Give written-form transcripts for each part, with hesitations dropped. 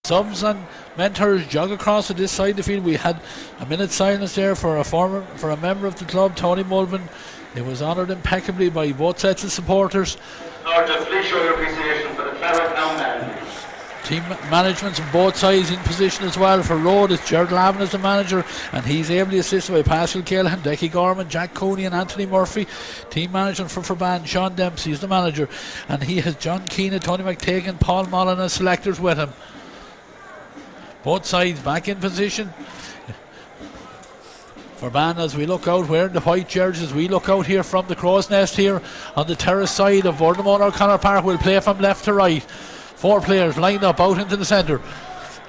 Subs and mentors jog across to this side of the field. We had a minute's silence there for a member of the club, Tony Mulvin. It was honoured impeccably by both sets of supporters. Please show your appreciation for the Ferbane man. Team management on both sides in position as well. For Rhode, it's Gerald Lavin as the manager, and he's ably assisted by Pascal Callahan, Decky Gorman, Jack Cooney and Anthony Murphy. Team management for Ferbane, Sean Dempsey is the manager, and he has John Keane, Tony McTagan, Paul Mullen as selectors with him. Both sides back in position. Ferbane, as we look out, wearing the white jerseys, we look out here from the Crow's Nest here on the terrace side of Boardamore O'Connor Park. We'll play from left to right. 4 players lined up out into the centre.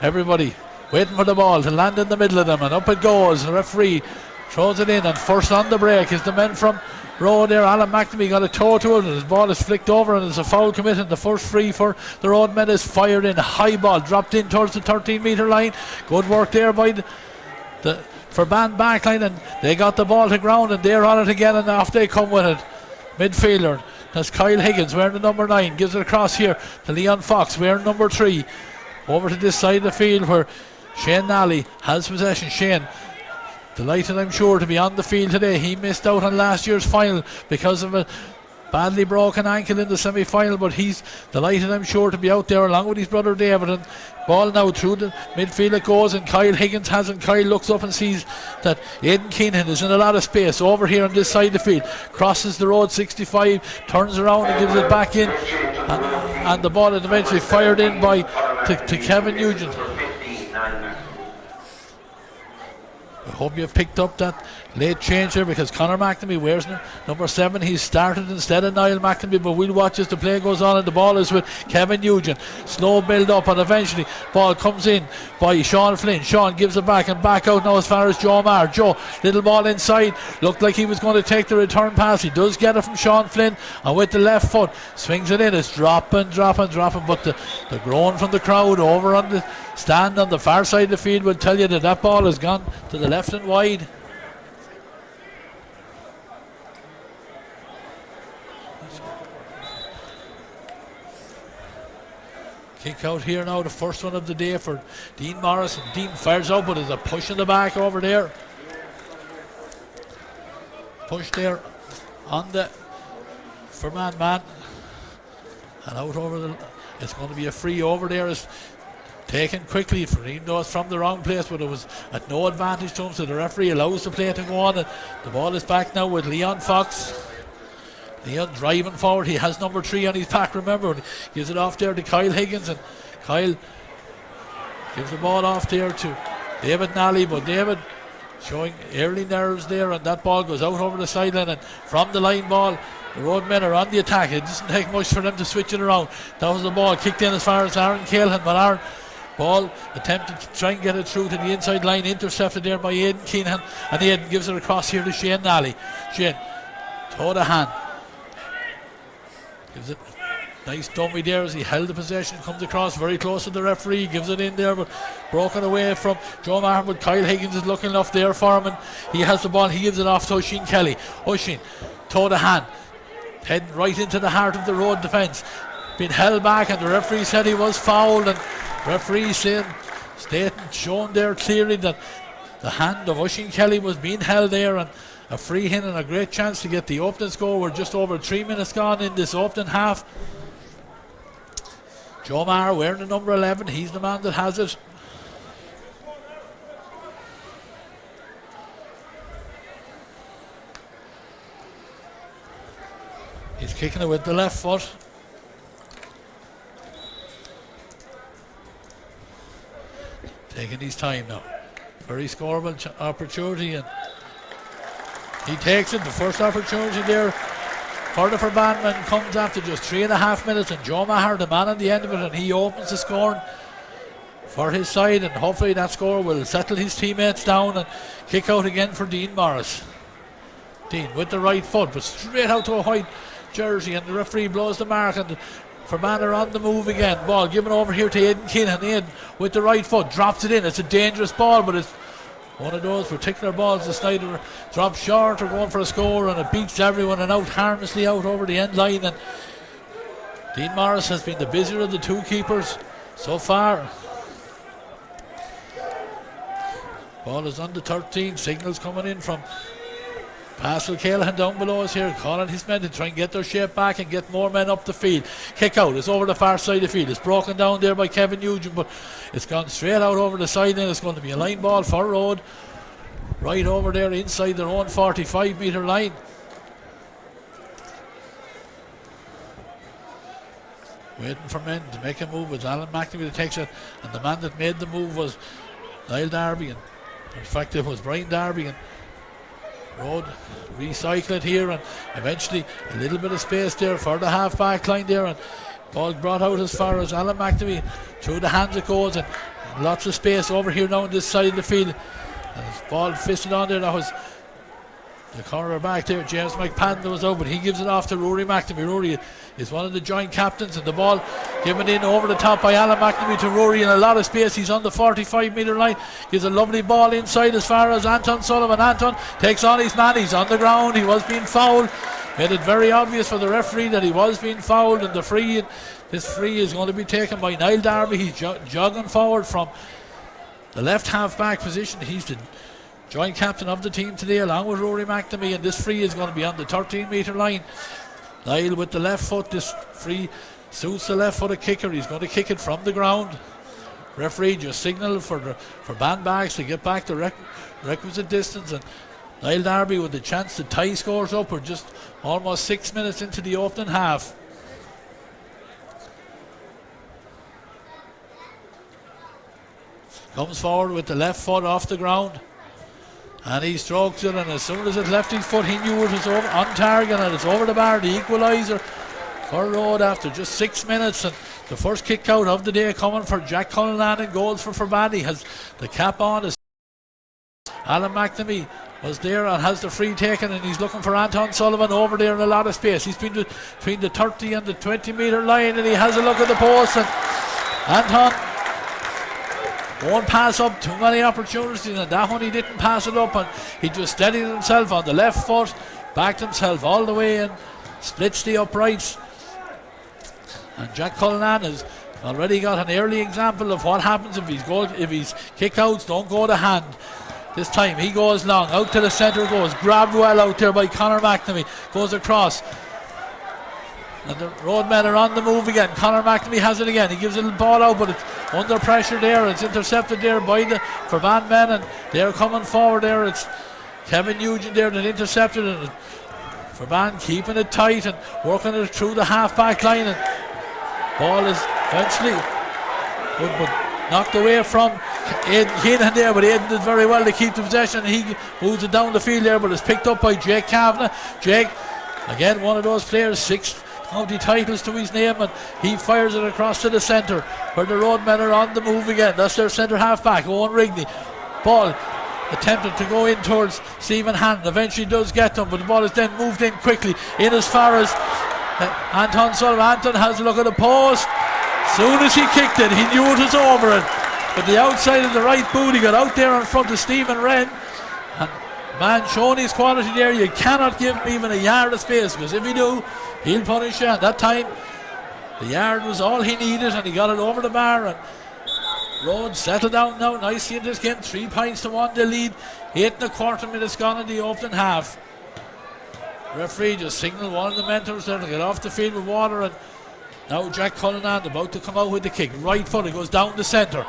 Everybody waiting for the ball to land in the middle of them, and up it goes. The referee throws it in, and first on the break is the men from Rhode there. Alan McNamee got a toe to it, and his ball is flicked over, and there's a foul committed. The first free for the Rhode men is fired in. High ball dropped in towards the 13-metre line. Good work there by the Ferbane backline, and they got the ball to ground, and they're on it again, and off they come with it. Midfielder, that's Kyle Higgins wearing the number 9, gives it across here to Leon Fox wearing number 3. Over to this side of the field where Shane Nally has possession. Shane, delighted I'm sure to be on the field today. He missed out on last year's final because of a badly broken ankle in the semi-final, but he's delighted I'm sure to be out there along with his brother David. And ball now through the midfield it goes, and Kyle Higgins has it. Kyle looks up and sees that Aidan Keenan is in a lot of space over here on this side of the field, crosses the road 65, turns around and gives it back in, and the ball is eventually fired in by to Kevin Nugent. I hope you've picked up that late change there, because Conor McNamee wears number 7. He's started instead of Niall McNamee, but we'll watch as the play goes on, and the ball is with Kevin Nugent. Slow build up, and eventually ball comes in by Sean Flynn. Sean gives it back, and back out now as far as Joe Marr. Joe, little ball inside, looked like he was going to take the return pass. He does get it from Sean Flynn, and with the left foot swings it in. It's dropping, but the groan from the crowd over on the stand on the far side of the field will tell you that ball has gone to the left and wide. Kick out here now, the first one of the day for Dean Morris, and Dean fires out, but there's a push in the back over there. Push there on the Ferbane man, and out over the. It's going to be a free over there. It's taken quickly, even though it's from the wrong place, but it was at no advantage to him, so the referee allows the play to go on, and the ball is back now with Leon Fox. Leon driving forward, he has number 3 on his pack, remember, gives it off there to Kyle Higgins, and Kyle gives the ball off there to David Nally, but David showing early nerves there, and that ball goes out over the sideline, and from the line ball, the Road men are on the attack. It doesn't take much for them to switch it around. That was the ball kicked in as far as Aaron Callahan, but Aaron ball attempted to try and get it through to the inside line, intercepted there by Aidan Keenan, and Aidan gives it across here to Shane Nally. Shane, toe to hand, gives it nice dummy there as he held the possession, comes across very close to the referee, gives it in there, but broken away from Joe Maher. But Kyle Higgins is looking enough there for him, and he has the ball. He gives it off to Oisin Kelly. Oisin, toe to hand, heading right into the heart of the Road defence, been held back, and the referee said he was fouled, and referee shown there clearly that the hand of Oisin Kelly was being held there, and a free hit and a great chance to get the opening score. We're just over 3 minutes gone in this opening half. Joe Maher wearing the number 11, he's the man that has it. He's kicking it with the left foot. Taking his time now. Very scoreable opportunity, and he takes it. The first opportunity there for the Ferbane man comes after just 3.5 minutes, and Joe Maher, the man on the end of it, and he opens the scoring for his side, and hopefully that score will settle his teammates down. And kick out again for Dean Morris. Dean with the right foot, but straight out to a white jersey, and the referee blows the mark, and Ferbane are on the move again. Ball given over here to Aidan Keenan. Aidan with the right foot drops it in. It's a dangerous ball, but it's one of those particular balls the Snyder drops short or going for a score, and it beats everyone and out harmlessly out over the end line. And Dean Morris has been the busier of the two keepers so far. Ball is on the 13. Signals coming in from Pascal Callaghan down below us here, calling his men to try and get their shape back and get more men up the field. Kick out, it's over the far side of the field. It's broken down there by Kevin Nugent, but it's gone straight out over the side, and it's going to be a line ball for Rhode. Right over there inside their own 45 metre line. Waiting for men to make a move. It's Alan McNamee that takes it, and the man that made the move was Niall Darby, and in fact it was Brian Darby, and Rhode recycle it here, and eventually a little bit of space there for the half back line there, and ball brought out as far as Alan McNamee. Through the hands it goes, and lots of space over here now on this side of the field. And his ball fisted on there. That was the corner back there. James McPanda was out, but he gives it off to Rory McNamee. Rory is one of the joint captains, and the ball given in over the top by Alan McNamee to Rory in a lot of space. He's on the 45 metre line. Gives a lovely ball inside as far as Anton Sullivan. Anton takes on his man. He's on the ground. He was being fouled. Made it very obvious for the referee that he was being fouled, and this free is going to be taken by Niall Darby. He's jogging forward from the left half back position. He's the joint captain of the team today along with Rory McNamee, and this free is going to be on the 13 metre line. Niall with the left foot. This free suits the left footed kicker. He's going to kick it from the ground. Referee just signalled for bandbags to get back the requisite distance, and Niall Darby with the chance to tie scores up. We're just almost 6 minutes into the opening half. Comes forward with the left foot off the ground, and he strokes it, and as soon as it left his foot he knew it was over, on target, and it's over the bar. The equaliser for Rhode after just 6 minutes, and the first kick out of the day coming for Jack Cullinan, and goals for Ferbane. He has the cap on. Alan McNamee was there and has the free taken, and he's looking for Anton Sullivan over there in a lot of space. He's been between the 30 and the 20 metre line, and he has a look at the post, and Anton won't pass up too many opportunities, and that one he didn't pass it up, and he just steadied himself on the left foot, backed himself all the way and splits the uprights. And Jack Cullinan has already got an early example of what happens if his kick outs don't go to hand. This time he goes long, out to the centre goes, grabbed well out there by Conor McNamee, goes across. And the Rhode men are on the move again. Conor McNamee has it again. He gives a little ball out, but it's under pressure there. It's intercepted there by the Ferbane men, and they're coming forward there. It's Kevin Nugent there that intercepted it. Ferbane keeping it tight and working it through the half-back line. And ball is eventually but knocked away from Aidan Keenan there, but Aidan did very well to keep the possession. He moves it down the field there, but it's picked up by Jake Kavanagh. Jake, again, one of those players, 6 county titles to his name, and he fires it across to the centre where the Road men are on the move again. That's their centre half back, Owen Rigney. Ball attempted to go in towards Stephen Hannon, eventually does get them, but the ball is then moved in quickly in as far as Anton Sullivan. Anton has a look at the post. Soon as he kicked it, he knew it was over it, but the outside of the right boot, he got out there in front of Stephen Wren, and man, showing his quality there. You cannot give him even a yard of space, because if you do, he'll punish you. And that time the yard was all he needed, and he got it over the bar, and Rhodes settled down now nicely in this game. 3 points to 1 the lead. 8.25 minutes gone in the opening half. Referee just signalled one of the mentors there to get off the field with water, and now Jack Cullinan about to come out with the kick. Right foot, it goes down the centre.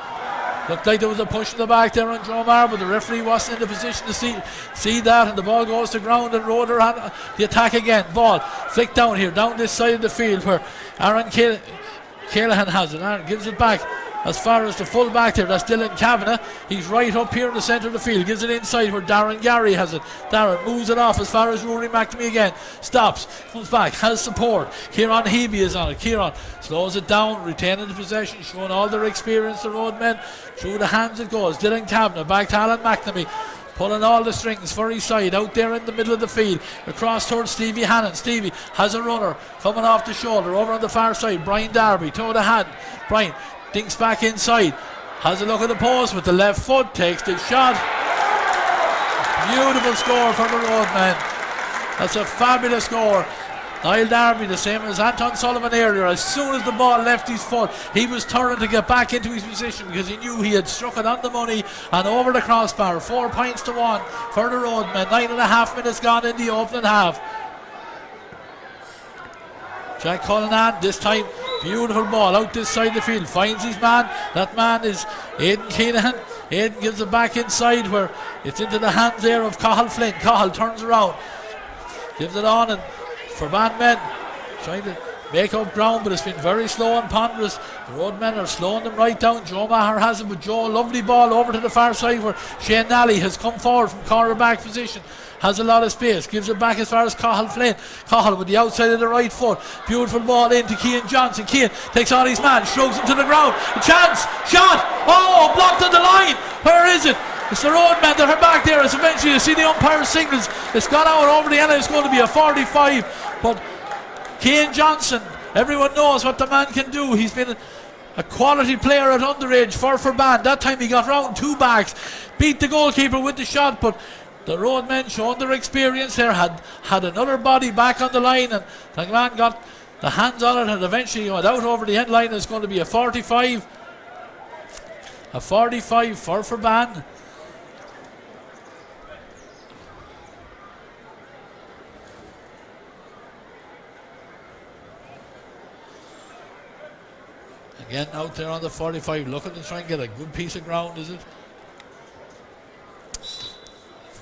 Looked like there was a push in the back there on Joe Marr, but the referee wasn't in the position to see that, and the ball goes to ground, and Roder had the attack again. Ball flicked down here, down this side of the field where Aaron Callaghan has it. Aaron gives it back as far as the full back there. That's Dylan Kavanagh. He's right up here in the centre of the field. Gives it inside where Darren Gary has it. Darren moves it off as far as Rory McNamee again. Stops, comes back, has support. Kieran Hebe is on it. Kieran slows it down, retaining the possession, showing all their experience, the Road men. Through the hands it goes. Dylan Kavanagh back to Alan McNamee, pulling all the strings for his side, out there in the middle of the field, across towards Stevie Hannon. Stevie has a runner coming off the shoulder, over on the far side. Brian Darby, toe the hand. Brian dinks back inside, has a look at the post with the left foot, takes the shot. Beautiful score for the Road men. That's a fabulous score. Niall Darby, the same as Anton Sullivan earlier, as soon as the ball left his foot, he was turning to get back into his position because he knew he had struck it on the money and over the crossbar. 4 points to 1 for the Roadmen. 9.5 minutes gone in the opening half. Jack Cullinan, this time, beautiful ball out this side of the field, finds his man. That man is Aidan Keenan. Aidan gives it back inside where it's into the hands there of Cathal Flynn. Cathal turns around, gives it on, and Ferbane men trying to make up ground, but it's been very slow and ponderous. The Roadmen are slowing them right down. Joe Maher has it, but Joe, lovely ball over to the far side where Shane Nally has come forward from cornerback position. Has a lot of space, gives it back as far as Cathal Flynn. Cathal with the outside of the right foot. Beautiful ball in to Cian Johnson. Cian takes on his man, shrugs him to the ground. A chance, shot, oh, blocked on the line. Where is it? It's the Roadmen that are back there as eventually you see the umpire signals. It's gone out over the end. It's going to be a 45. But Cian Johnson, everyone knows what the man can do. He's been a quality player at underage for Ferbane. That time he got round 2 backs, beat the goalkeeper with the shot, but the Roadmen, showing their experience there, had another body back on the line, and the man got the hands on it and eventually went out over the end line. It's going to be a 45. A 45 for Ferbane. Again out there on the 45, looking to try and get a good piece of ground, is it?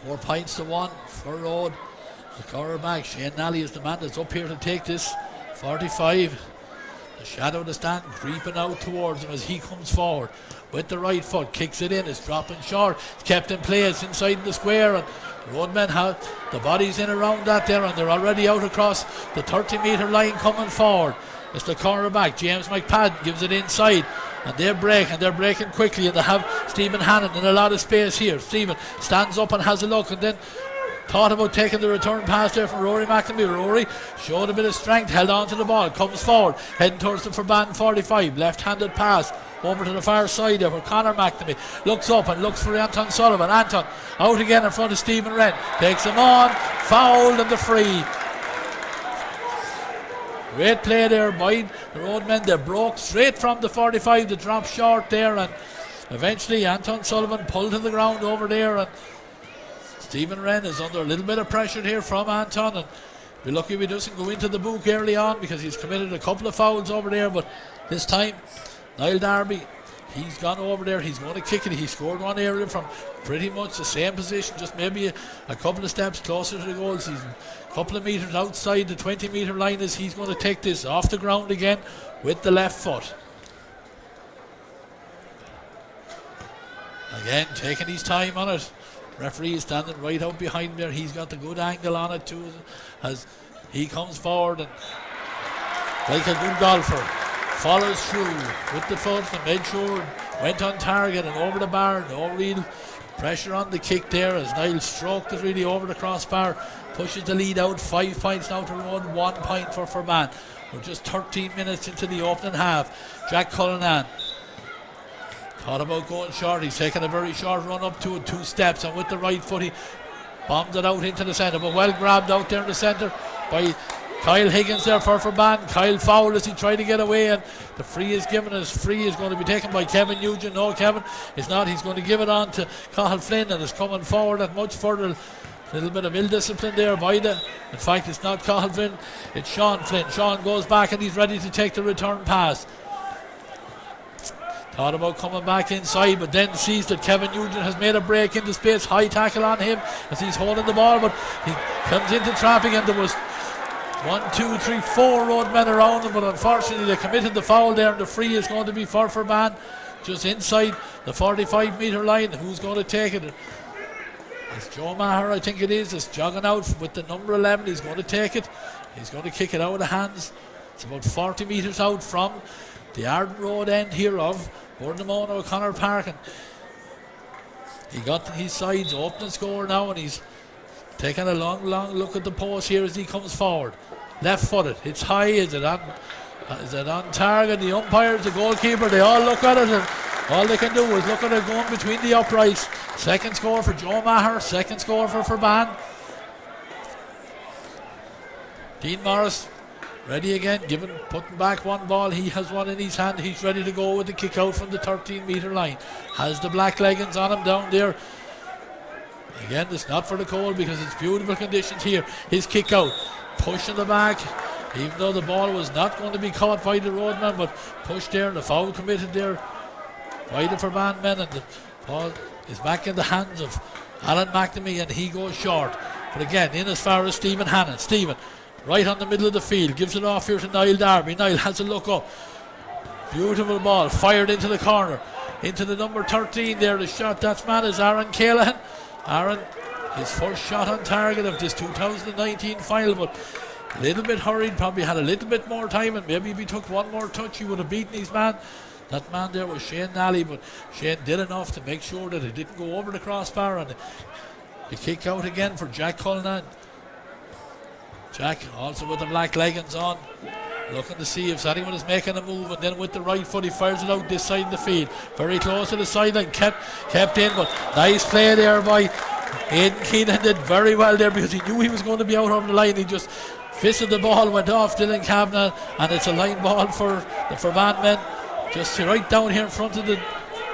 4 points to 1 for Road. The cornerback, Shane Nally, is the man that's up here to take this. 45. The shadow of the stand creeping out towards him as he comes forward with the right foot, kicks it in, it's dropping short, it's kept in place inside the square, and the Roadmen have the bodies in around that there, and they're already out across the 30-metre line coming forward. It's the cornerback, James McPadden, gives it inside, and they're breaking quickly, and they have Stephen Hannon in a lot of space here. Stephen stands up and has a look, and then thought about taking the return pass there from Rory McNamee. Rory showed a bit of strength, held on to the ball, comes forward, heading towards the Ferbane 45, left-handed pass over to the far side there where Conor McNamee looks up and looks for Anton Sullivan. Anton out again in front of Stephen Wren, takes him on, fouled, and the free. Great play there by the Roadmen. They broke straight from the 45, they dropped short there, and eventually Anton Sullivan pulled to the ground over there, and Stephen Wren is under a little bit of pressure here from Anton, and be lucky if he doesn't go into the book early on because he's committed a couple of fouls over there. But this time Niall Darby, he's gone over there, he's going to kick it. He scored one area from pretty much the same position, just maybe a couple of steps closer to the goal. He's a couple of metres outside the 20-metre line as he's going to take this off the ground again with the left foot. Again, taking his time on it. Referee is standing right out behind there. He's got the good angle on it too as he comes forward and, like a good golfer, follows through with the foot and made sure went on target and over the bar. No real pressure on the kick there as Niall stroked it really over the crossbar, pushes the lead out. 5 points now to Rhode, 1 point for Ferbane. We're just 13 minutes into the opening half. Jack Cullinan thought about going short. He's taken a very short run up to it, 2 steps, and with the right foot he bombed it out into the centre, but well grabbed out there in the centre by Kyle Higgins there for Ferbane. Kyle fouled as he tried to get away, and the free is given. As free is going to be taken by Kevin Nugent. No, Kevin is not. He's going to give it on to Cathal Flynn, and is coming forward at much further. A little bit of ill discipline there by the. In fact, it's not Cathal Flynn, it's Sean Flynn. Sean goes back and he's ready to take the return pass. Thought about coming back inside, but then sees that Kevin Nugent has made a break into space. High tackle on him as he's holding the ball, but he comes into traffic, and there was 1, 2, 3, 4 Roadmen around him, but unfortunately they committed the foul there, and the free is going to be for Ferbane just inside the 45-metre line. Who's going to take it? It's Joe Maher, I think it is. It's jogging out with the number 11. He's going to take it. He's going to kick it out of the hands. It's about 40 metres out from the Arden Road end here of Bournemouth O'Connor Park, and he got his sides open and score now, and he's taking a long look at the post here as he comes forward. Left footed, it's high. Is it on target? The umpires, the goalkeeper, they all look at it, and all they can do is look at it going between the uprights. Second score for Joe Maher, second score for Ferbane. Dean Morris Ready again, putting back one ball. He has one in his hand. He's ready to go with the kick out from the 13-metre line. Has the black leggings on him down there. Again, it's not for the cold because it's beautiful conditions here. His kick out, pushing the back, even though the ball was not going to be caught by the roadman, but pushed there, and the foul committed there by the Ferbane men, and the ball is back in the hands of Alan McNamee, and he goes short. But again, in as far as Stephen Hannon. Stephen, right on the middle of the field, gives it off here to Niall Darby. Niall has a look up. Beautiful ball, fired into the corner. Into the number 13 there, the shot, that man is Aaron Callaghan. Aaron, his first shot on target of this 2019 final, but a little bit hurried, probably had a little bit more time, and maybe if he took one more touch, he would have beaten his man. That man there was Shane Nally, but Shane did enough to make sure that it didn't go over the crossbar, and the kick out again for Jack Cullinan. Jack also with the black leggings on, looking to see if anyone is making a move, and then with the right foot he fires it out this side of the field, very close to the sideline, kept in, but nice play there by Aidan Keenan. Did very well there because he knew he was going to be out over the line. He just fisted the ball, went off Dylan Kavanagh, and it's a line ball for the Ferbane men, just right down here in front of the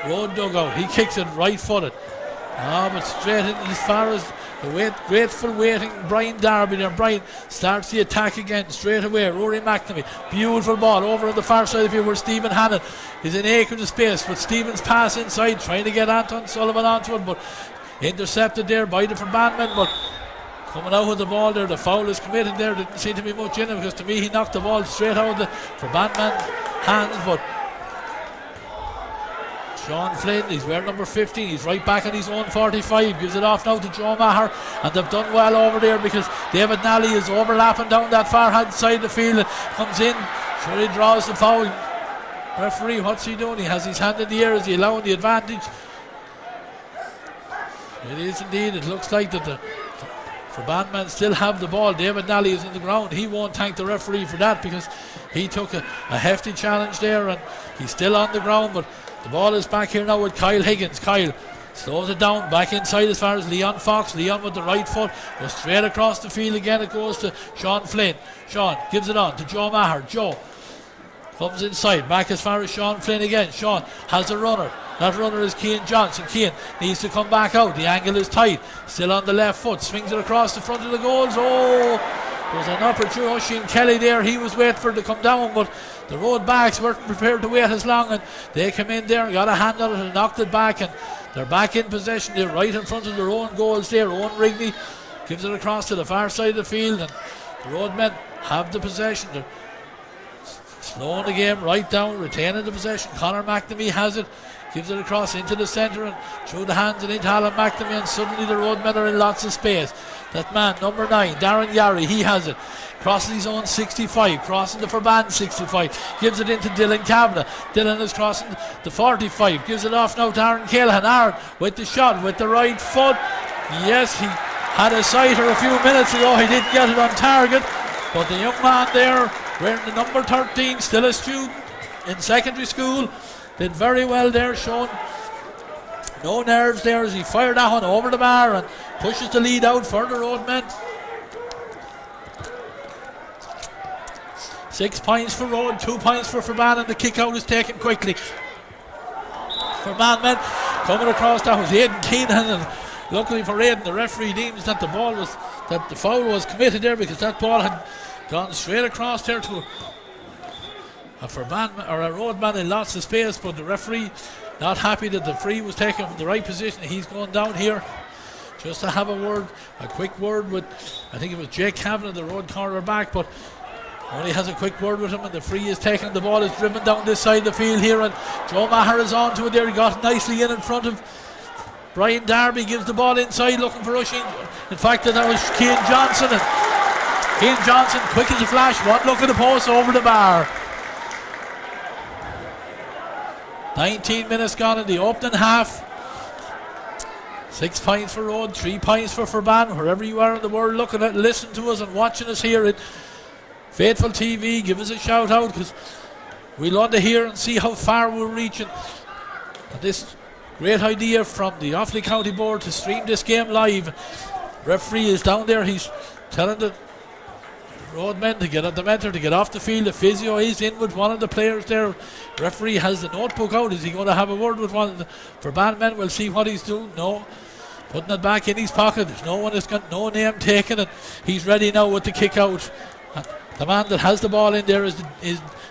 road dugout. He kicks it right footed, but straight in as far as the grateful waiting Brian Darby there. Brian starts the attack again straight away. Rory McNamee, beautiful ball over on the far side of here where Stephen Hannon is in acres of space, but Stephen's pass inside trying to get Anton Sullivan onto it, but intercepted there by the Ferbane men. But coming out with the ball there, the foul is committed there. Didn't seem to be much in it because to me he knocked the ball straight out of the Ferbane man's hands, but Sean Flynn, he's wearing number 15, he's right back on his own 45, gives it off now to Joe Maher, and they've done well over there because David Nally is overlapping down that far hand side of the field and comes in, sure he draws the foul. Referee, what's he doing? He has his hand in the air, is he allowing the advantage? It is indeed, it looks like that the Ferbane men still have the ball. David Nally is on the ground, he won't thank the referee for that because he took a hefty challenge there and he's still on the ground, but the ball is back here now with Kyle Higgins. Kyle slows it down, back inside as far as Leon Fox. Leon with the right foot goes straight across the field again. It goes to Sean Flynn. Sean gives it on to Joe Maher. Joe comes inside, back as far as Sean Flynn again. Sean has a runner. That runner is Cian Johnson. Cian needs to come back out. The angle is tight. Still on the left foot. Swings it across the front of the goals. There's an opportunity. Oisin Kelly there. He was waiting for it to come down, but the road backs weren't prepared to wait as long, and they came in there and got a hand on it and knocked it back, and they're back in possession. They're right in front of their own goals there. Owen Rigney gives it across to the far side of the field, and the roadmen have the possession. They're slowing the game right down, retaining the possession. Conor McNamee has it, gives it across into the centre and through the hands and into Alan McNamee, and suddenly the roadmen are in lots of space. That man, number 9, Darren Yarry, he has it. Crosses his own 65, crossing the Ferbane 65, gives it into Dylan Kavanagh. Dylan is crossing the 45, gives it off now to Aaron Callaghan. Aaron with the shot, with the right foot. Yes, he had a sighter a few minutes ago, he didn't get it on target, but the young man there, wearing the number 13, still a student in secondary school, did very well there, showing no nerves there as he fired that one over the bar and pushes the lead out for the roadmen. 6 points for Rhode, 2 points for Ferbane, and the kick out is taken quickly. Ferbane men coming across, that was Aidan Keenan, and luckily for Aidan, the referee deems that the foul was committed there because that ball had gone straight across there to a Ferbane or a Roadman in lots of space, but the referee not happy that the free was taken from the right position. He's going down here just to have a quick word with, I think it was Jake Kavanagh, the Road corner back, but only has a quick word with him, and the free is taken. The ball is driven down this side of the field here, and Joe Maher is on to it there. He got nicely in front of Brian Darby, gives the ball inside looking for rushing. In fact, that was Cian Johnson, and Cian Johnson, quick as a flash, one look at the post over the bar. 19 minutes gone in the opening half. 6 points for Rhode, 3 points for Ferbane. Wherever you are in the world looking at, listen to us and watching us here at Faithful TV, give us a shout out because we want to hear and see how far we're reaching. And this great idea from the Offaly County Board to stream this game live. Referee is down there, he's telling the roadmen to get at the mentor to get off the field. The physio is in with one of the players there. Referee has the notebook out. Is he going to have a word with one of the Ferbane men? We'll see what he's doing. No, putting it back in his pocket. No one has got no name taken, and he's ready now with the kick out. And the man that has the ball in there is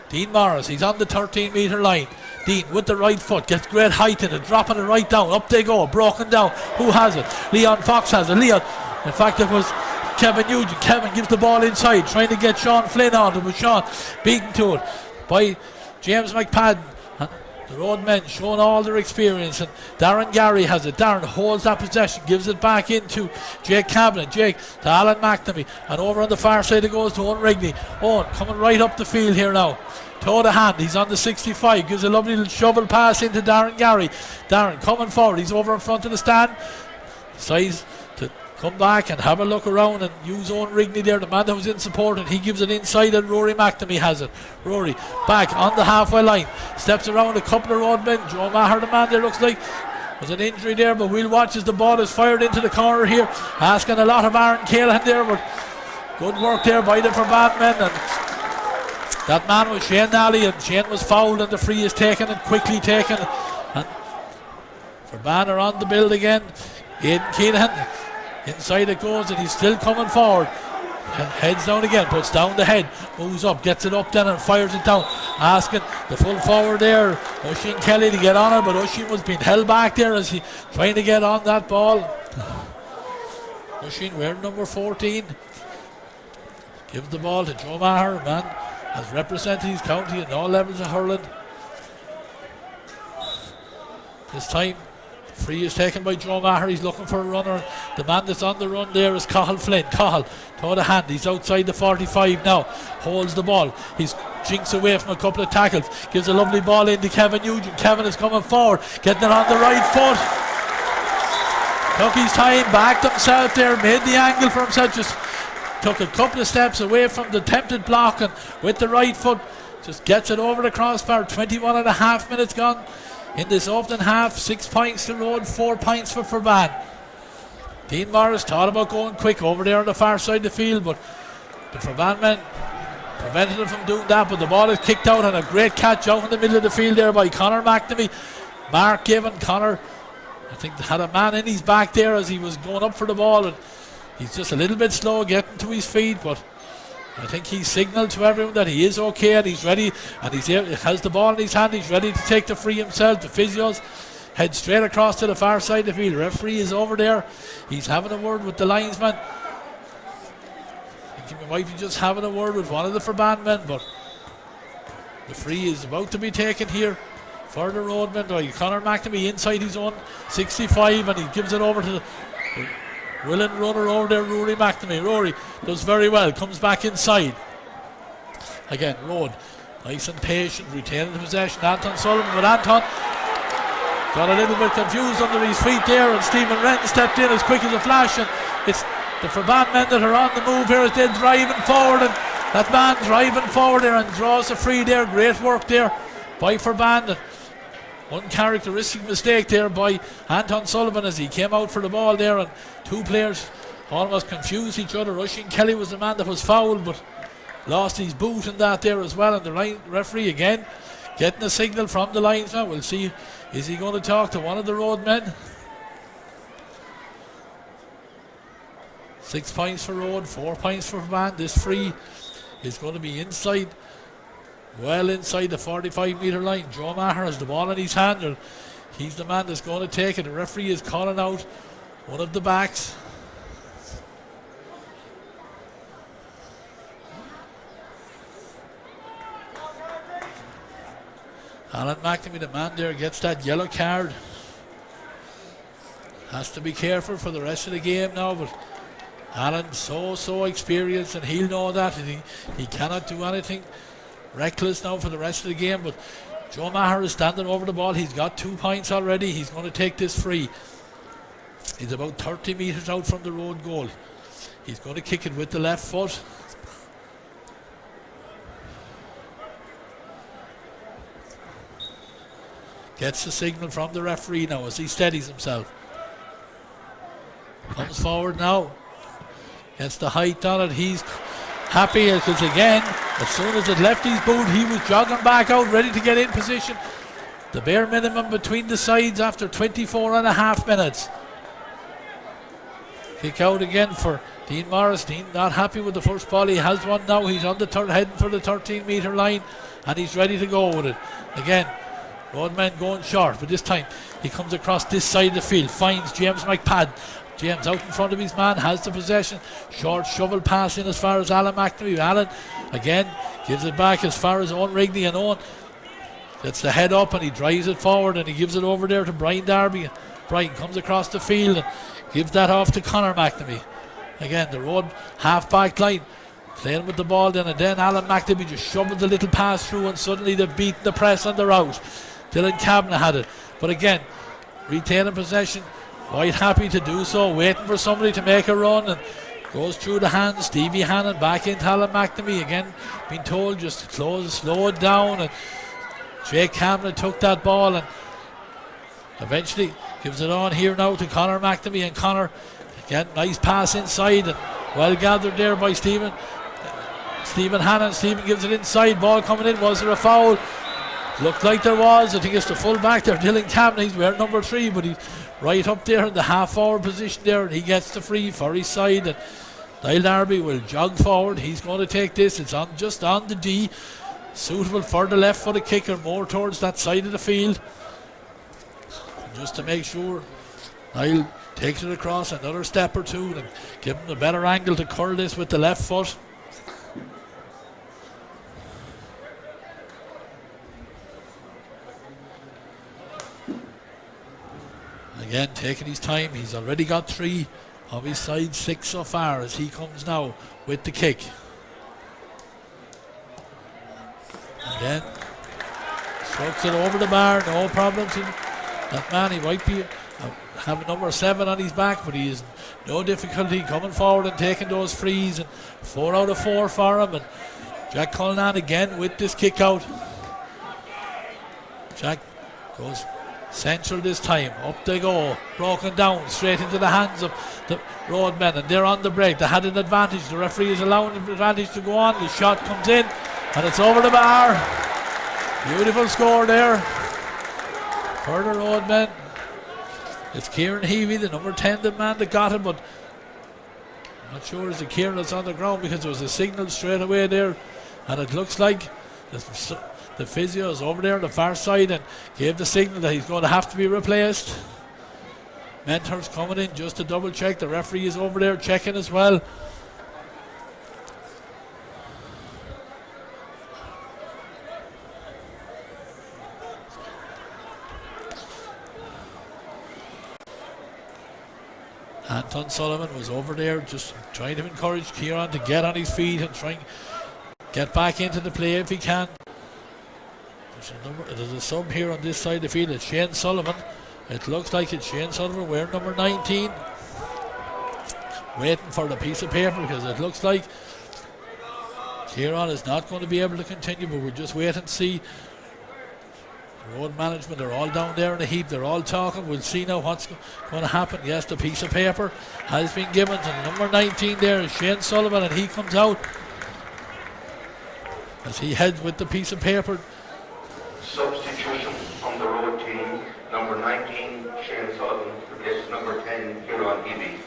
Dean Morris. He's on the 13-metre line. Dean with the right foot gets great height in it, dropping it right down. Up they go, broken down. Who has it? Leon Fox has it. Leon, in fact, it was Kevin Nugent. Kevin gives the ball inside, trying to get Sean Flynn on it, but Sean beaten to it by James McPadden. And the roadmen showing all their experience, and Darren Gary has it. Darren holds that possession, gives it back into Jake Cabinet. Jake to Alan McNamee, and over on the far side it goes to Owen Rigney. Owen coming right up the field here now. Toe to hand, he's on the 65, gives a lovely little shovel pass into Darren Gary. Darren coming forward, he's over in front of the stand. Decides to come back and have a look around and use Owen Rigney there, the man that was in support, and he gives it inside, and Rory McNamee has it. Rory back on the halfway line, steps around a couple of roadmen. Joe Maher, the man there, looks like there's an injury there, but we'll watch as the ball is fired into the corner here, asking a lot of Aaron Callahan there, but good work there by the Ferbane men. And that man was Shane Nally, and Shane was fouled, and the free is taken and quickly taken. And Ferbane are on the build again. Aidan Keenan, inside it goes, and he's still coming forward. Heads down again, puts down the head, moves up, gets it up then and fires it down. Asking the full forward there, Oisin Kelly, to get on it, but Oisin was being held back there as he trying to get on that ball. Oisin wearing number 14. Gives the ball to Joe Maher, man has represented his county at all levels of hurling. This time free is taken by Joe Maher. He's looking for a runner. The man that's on the run there is Cathal Flynn. Cathal, toe to hand, he's outside the 45 now, holds the ball, he's jinks away from a couple of tackles, gives a lovely ball into Kevin Nugent. Kevin is coming forward, getting it on the right foot, took his time, backed himself there, made the angle for himself, just took a couple of steps away from the tempted block, and with the right foot just gets it over the crossbar. 21 and a half minutes gone in this opening half. 6 points to Rhode, 4 points for Ferbane. Dean Morris thought about going quick over there on the far side of the field, but the Ferbane men prevented him from doing that. But the ball is kicked out, and a great catch out in the middle of the field there by Conor McNamee. Mark Given, Conor, I think, had a man in his back there as he was going up for the ball, and he's just a little bit slow getting to his feet, but I think he signalled to everyone that he is okay and he's ready, and he has the ball in his hand. He's ready to take the free himself. The physios head straight across to the far side of the field. Referee is over there. He's having a word with the linesman. I think he might be just having a word with one of the Ferbane men, but the free is about to be taken here for the roadman by Conor McNamee inside his own 65, and he gives it over to the willing runner over there, Rory McNamee. Rory does very well, comes back inside. Again, Rhode, nice and patient, retaining the possession. Anton Sullivan, but Anton got a little bit confused under his feet there, and Stephen Renton stepped in as quick as a flash, and it's the Ferbane men that are on the move here as they're driving forward, and that man driving forward there and draws a free there. Great work there by Ferbane. Uncharacteristic mistake there by Anton Sullivan as he came out for the ball there, and two players almost confused each other. Oisin Kelly was the man that was fouled, but lost his boot in that there as well, and the referee again getting a signal from the linesman. We'll see, is he going to talk to one of the roadmen? 6 points for Rhode, 4 points for Ferbane. This free is going to be inside, well inside the 45-metre line. Joe Maher has the ball in his hand, and he's the man that's going to take it. The referee is calling out one of the backs. Alan McNamee, the man there, gets that yellow card. Has to be careful for the rest of the game now, but Alan's so experienced, and he'll know that, and he cannot do anything reckless now for the rest of the game. But Joe Maher is standing over the ball. He's got 2 points already. He's going to take this free. He's about 30 metres out from the road goal. He's going to kick it with the left foot. Gets the signal from the referee now as he steadies himself. Comes forward now. Gets the height on it. He's happy because again, as soon as it left his boot, he was jogging back out, ready to get in position. The bare minimum between the sides after 24 and a half minutes. Kick out again for Dean Morris. Dean not happy with the first ball. He has one now. He's on the heading for the 13-metre line, and he's ready to go with it. Again, Roadman going short, but this time he comes across this side of the field, finds James McPad. James out in front of his man, has the possession. Short shovel pass in as far as Alan McNamee. Alan again gives it back as far as Owen Rigney, and Owen gets the head up and he drives it forward and he gives it over there to Brian Darby. Brian comes across the field and gives that off to Conor McNamee. Again, the Road half back line playing with the ball then, and then Alan McNamee just shoveled the little pass through, and suddenly they've beaten the press on the route. Dylan Kavanagh had it, but again retaining possession, quite happy to do so, waiting for somebody to make a run, and goes through the hands. Stevie Hannon back into Alan McNamee again, being told just to slow it down, and Jake Kavanagh took that ball and eventually gives it on here now to Conor McNamee, and Conor again, nice pass inside and well gathered there by Stephen Hannon. Stephen gives it inside, ball coming in. Was there a foul? Looked like there was. I think it's the full back there, Dylan Kavanagh. He's wearing number 3, but he's right up there in the half forward position there, and he gets the free for his side, and Niall Darby will jog forward. He's going to take this. It's on just on the D, suitable for the left footed kicker, more towards that side of the field, just to make sure Niall takes it across another step or two and give him a better angle to curl this with the left foot. Again, taking his time. He's already got 3 of his side 6 so far as he comes now with the kick. Again, strokes it over the bar, no problem to that man. He might be having number 7 on his back, but he has no difficulty coming forward and taking those frees, and 4 out of 4 for him. And Jack Cullinan again with this kick out. Jack goes central this time, up they go, broken down straight into the hands of the Roadmen, and they're on the break. They had an advantage, the referee is allowing the advantage to go on. The shot comes in and it's over the bar. Beautiful score there for the Roadmen. It's Kieran Heavey, the number 10, the man that got it, but I'm not sure it's the Kieran that's on the ground, because there was a signal straight away there, and it looks like the physio is over there on the far side and gave the signal that he's going to have to be replaced. Mentor's coming in just to double check. The referee is over there checking as well. Anton Sullivan was over there just trying to encourage Kieran to get on his feet and try and get back into the play if he can. There's a sub here on this side of the field. It's Shane Sullivan. It looks like it's Shane Sullivan wearing number 19. Waiting for the piece of paper, because it looks like Kieran is not going to be able to continue, but we'll just wait and see. Road management are all down there in a heap. They're all talking. We'll see now what's going to happen. Yes, the piece of paper has been given to number 19 there is Shane Sullivan, and he comes out as he heads with the piece of paper. Substitution on the road team, number 19, Shane Sullivan, replaces number 10, Kieran Heavey.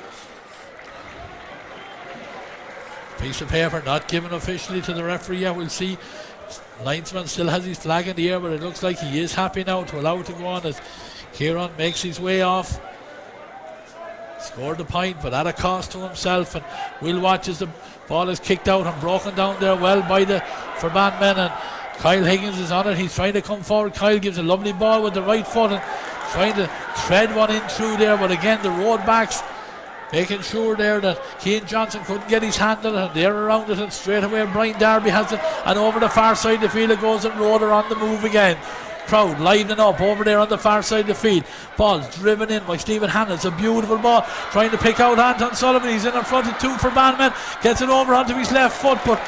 Piece of paper not given officially to the referee yet. We'll see. Linesman still has his flag in the air, but it looks like he is happy now to allow it to go on as Kieran makes his way off. Scored the point, but at a cost to himself, and we'll watch as the ball is kicked out and broken down there well by the Ferbane men, and Kyle Higgins is on it. He's trying to come forward. Kyle gives a lovely ball with the right foot and trying to thread one in through there, but again the road backs making sure there that Cian Johnson couldn't get his hand on it, and they're around it, and straight away Brian Darby has it, and over the far side of the field it goes, and Road are on the move again. Crowd livening up over there on the far side of the field. Ball's driven in by Stephen Hannon. It's a beautiful ball, trying to pick out Anton Sullivan. He's in front of 2 Ferbane men, gets it over onto his left foot, but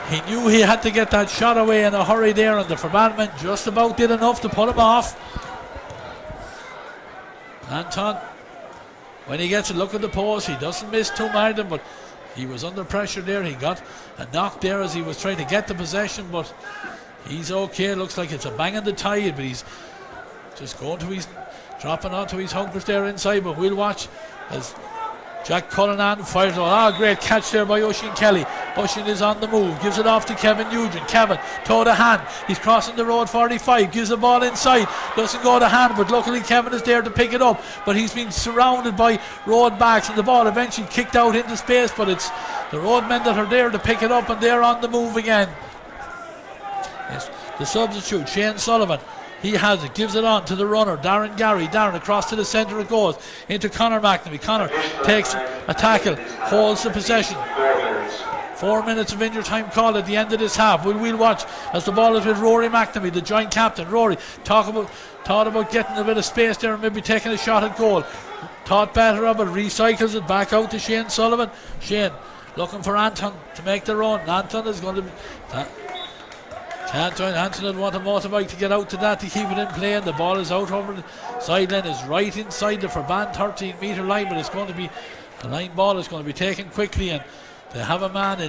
he knew he had to get that shot away in a hurry there, and the Ferbane men just about did enough to put him off. Anton, when he gets a look at the post, he doesn't miss too many of them, but He was under pressure there. He got a knock there as he was trying to get the possession, but he's okay. Looks like it's a bang on the tide, but he's just going to his, dropping onto his hunkers there inside. But we'll watch as Jack Cullinan fires on. Great catch there by Oisin Kelly. Oisin is on the move, gives it off to Kevin Nugent. Kevin, toe to hand. He's crossing the road 45, gives the ball inside. Doesn't go to hand, but luckily Kevin is there to pick it up. But he's been surrounded by road backs, and the ball eventually kicked out into space. But it's the road men that are there to pick it up, and they're on the move again. Yes, the substitute, Shane Sullivan. He has it, gives it on to the runner, Darren Gary. Darren across to the centre it goes, into Conor McNamee. Conor takes a tackle, holds the possession. 4 minutes of injury time called at the end of this half. We'll watch as the ball is with Rory McNamee, the joint captain. Rory thought about getting a bit of space there and maybe taking a shot at goal. Thought better of it, recycles it back out to Shane Sullivan. Shane looking for Anton to make the run. Anton is going to be... Anton will want a motorbike to get out to that to keep it in play, and the ball is out over the sideline. Is right inside the Ferbane 13 metre line, but it's going to be, the line ball is going to be taken quickly, and they have a man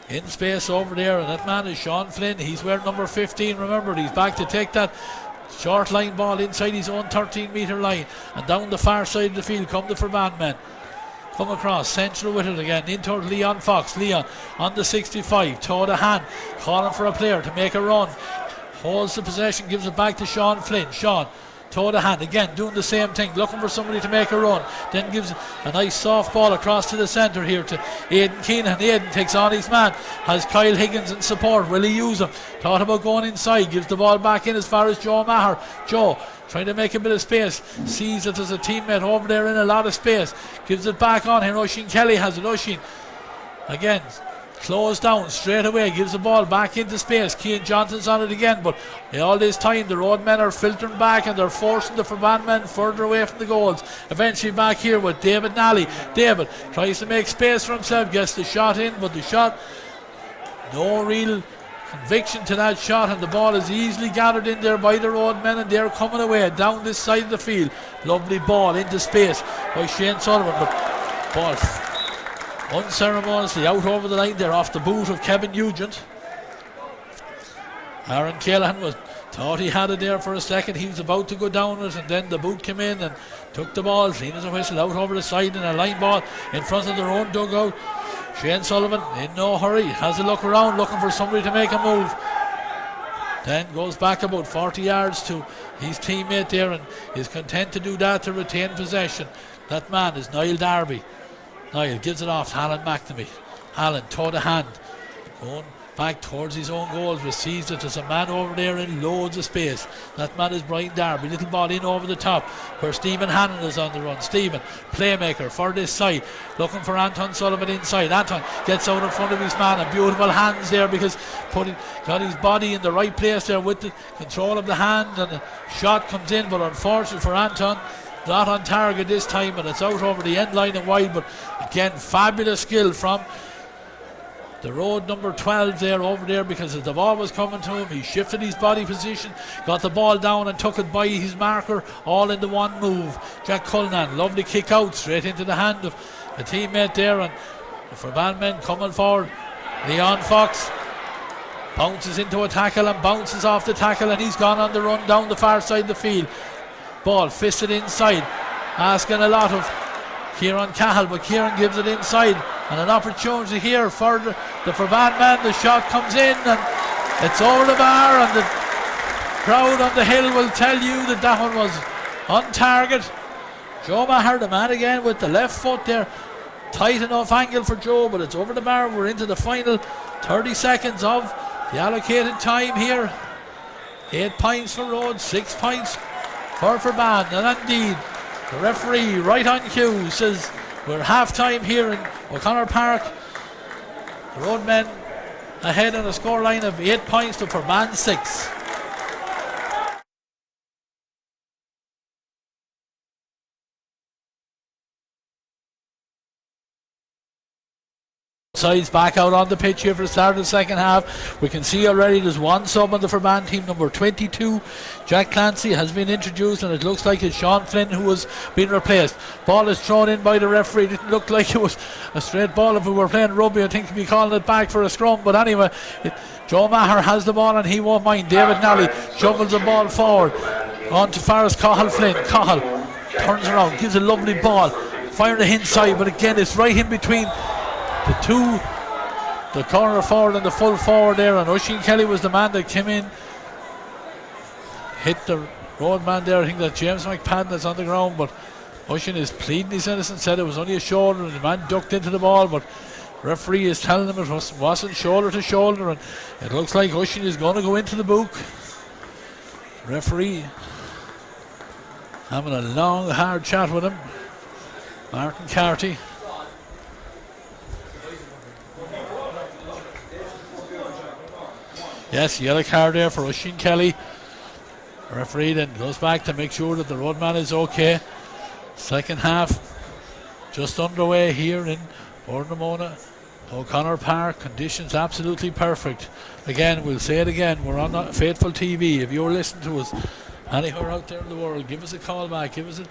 in space over there, and that man is Sean Flynn. He's wearing number 15. Remember, he's back to take that short line ball inside his own 13 metre line, and down the far side of the field come the Ferbane men. Come across, central with it again, in toward Leon Fox. Leon on the 65, toe to hand, calling for a player to make a run. Holds the possession, gives it back to Sean Flynn. Sean, toe to hand, again doing the same thing, looking for somebody to make a run. Then gives a nice soft ball across to the centre here to Aidan Keenan. Aidan takes on his man, has Kyle Higgins in support. Will he use him? Thought about going inside, gives the ball back in as far as Joe Maher. Joe trying to make a bit of space, sees that there's a teammate over there in a lot of space, gives it back on here. Oisin Kelly has it. Oisin again closed down straight away, gives the ball back into space. Cian Johnson's on it again, but all this time the road men are filtering back and they're forcing the Ferbane men further away from the goals. Eventually back here with David Nally. David tries to make space for himself, gets the shot in, but the shot, no real conviction to that shot, and the ball is easily gathered in there by the road men, and they're coming away down this side of the field. Lovely ball into space by Shane Sullivan, but ball unceremoniously out over the line there off the boot of Kevin Nugent. Aaron Callahan thought he had it there for a second. He was about to go down it, and then the boot came in and took the ball clean as a whistle out over the side, and a line ball in front of their own dugout. Shane Sullivan in no hurry, has a look around looking for somebody to make a move, then goes back about 40 yards to his teammate there and is content to do that to retain possession. That man is Niall Darby. Niall gives it off to Alan McNamee. Alan, toe to hand, going back towards his own goals, but sees that there's a man over there in loads of space. That man is Brian Darby. Little ball in over the top where Stephen Hannon is on the run. Stephen, playmaker for this side, looking for Anton Sullivan inside. Anton gets out in front of his man, and beautiful hands there because got his body in the right place there with the control of the hand, and the shot comes in, but unfortunately for Anton, not on target this time, and it's out over the end line and wide. But again, fabulous skill from the road number 12 there over there, because as the ball was coming to him, he shifted his body position, got the ball down and took it by his marker, all in the one move. Jack Cullinan, lovely kick out straight into the hand of a teammate there, and the Ferbane men coming forward. Leon Fox bounces into a tackle and bounces off the tackle, and he's gone on the run down the far side of the field. Ball fisted inside, asking a lot of Kieran Cahill, but Kieran gives it inside, and an opportunity here for the Ferbane man. The shot comes in and it's over the bar, and the crowd on the hill will tell you that that one was on target. Joe Maher, the man again with the left foot there, tight enough angle for Joe, but it's over the bar. We're into the final 30 seconds of the allocated time here. 8 points for Rhodes, 6 points for Ferbane, and indeed the referee right on cue says we're half time here in O'Connor Park. The Roadmen ahead on a scoreline of 8 points to Ferbane 6. Sides back out on the pitch here for the start of the second half. We can see already there's one sub on the Ferbane team, number 22. Jack Clancy has been introduced, and it looks like it's Sean Flynn who has been replaced. Ball is thrown in by the referee. It didn't look like it was a straight ball. If we were playing rugby, I think we'd be calling it back for a scrum. But anyway, Joe Maher has the ball and he won't mind. David Nally shovels the ball forward on to Forrest Cahill Flynn. Cahill turns around, gives a lovely ball, firing the inside, but again it's right in between the corner forward and the full forward there, and Oisin Kelly was the man that came in, hit the road man there. I think that James McPadden is on the ground, but Oisin is pleading his innocence, said it was only a shoulder and the man ducked into the ball, but referee is telling him it wasn't shoulder to shoulder, and it looks like Oisin is going to go into the book. Referee having a long hard chat with him, Martin Carty. Yes, yellow card there for Oisin Kelly. The referee then goes back to make sure that the roadman is okay. Second half just underway here in Bournemouth, O'Connor Park. Conditions absolutely perfect. Again, we'll say it again, we're on Faithful TV. If you're listening to us anywhere out there in the world, give us a call back, give us a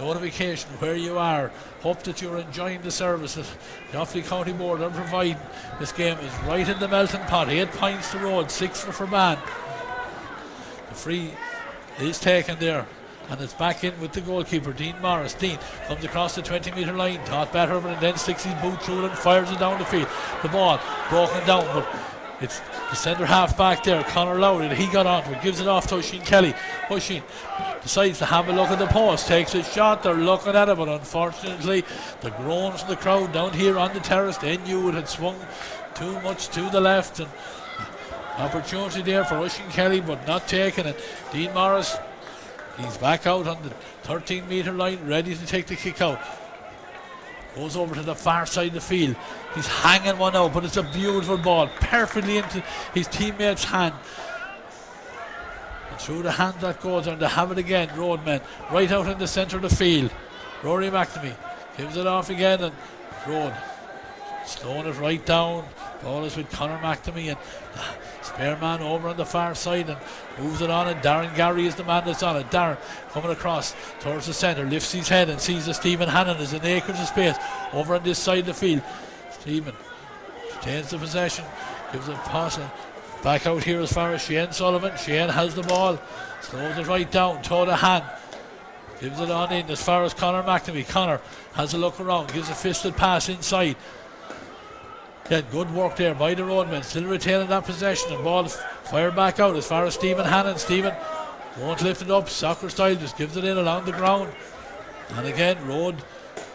notification where you are. Hope that you're enjoying the service that the Offaly County Board are providing. This game is right in the melting pot. 8 points to Rhode, 6 for Ferbane. The free is taken there, and it's back in with the goalkeeper, Dean Morris. Dean comes across the 20-metre line, thought better of it, and then sticks his boot through it and fires it down the field. The ball broken down, but it's the centre half back there, Conor Lowry, that he got onto it, gives it off to Oisin Kelly. Oisin decides to have a look at the post, takes a shot, they're looking at it, but unfortunately the groans from the crowd down here on the terrace, they knew it had swung too much to the left, and opportunity there for Oisin Kelly, but not taken it. Dean Morris, he's back out on the 13-metre line, ready to take the kick out. Goes over to the far side of the field. He's hanging one out, but it's a beautiful ball, perfectly into his teammate's hand. And through the hand that goes, and they have it again, Roadmen, right out in the centre of the field. Rory McNamee gives it off again, and Rode slowing it right down. Ball is with Conor McNamee, and spare man over on the far side and moves it on, and Darren Gary is the man that's on it. Darren coming across towards the centre, lifts his head and sees that Stephen Hannon is in acres of space over on this side of the field. Stephen retains the possession, gives it pass back out here as far as Shane Sullivan. Shane has the ball, slows it right down, toe to hand, gives it on in as far as Conor McNamee. Conor has a look around, gives a fisted pass inside. Yeah, good work there by the roadmen, still retaining that possession, and ball fired back out as far as Stephen Hannon. Stephen won't lift it up, soccer style, just gives it in along the ground. And again, Rhode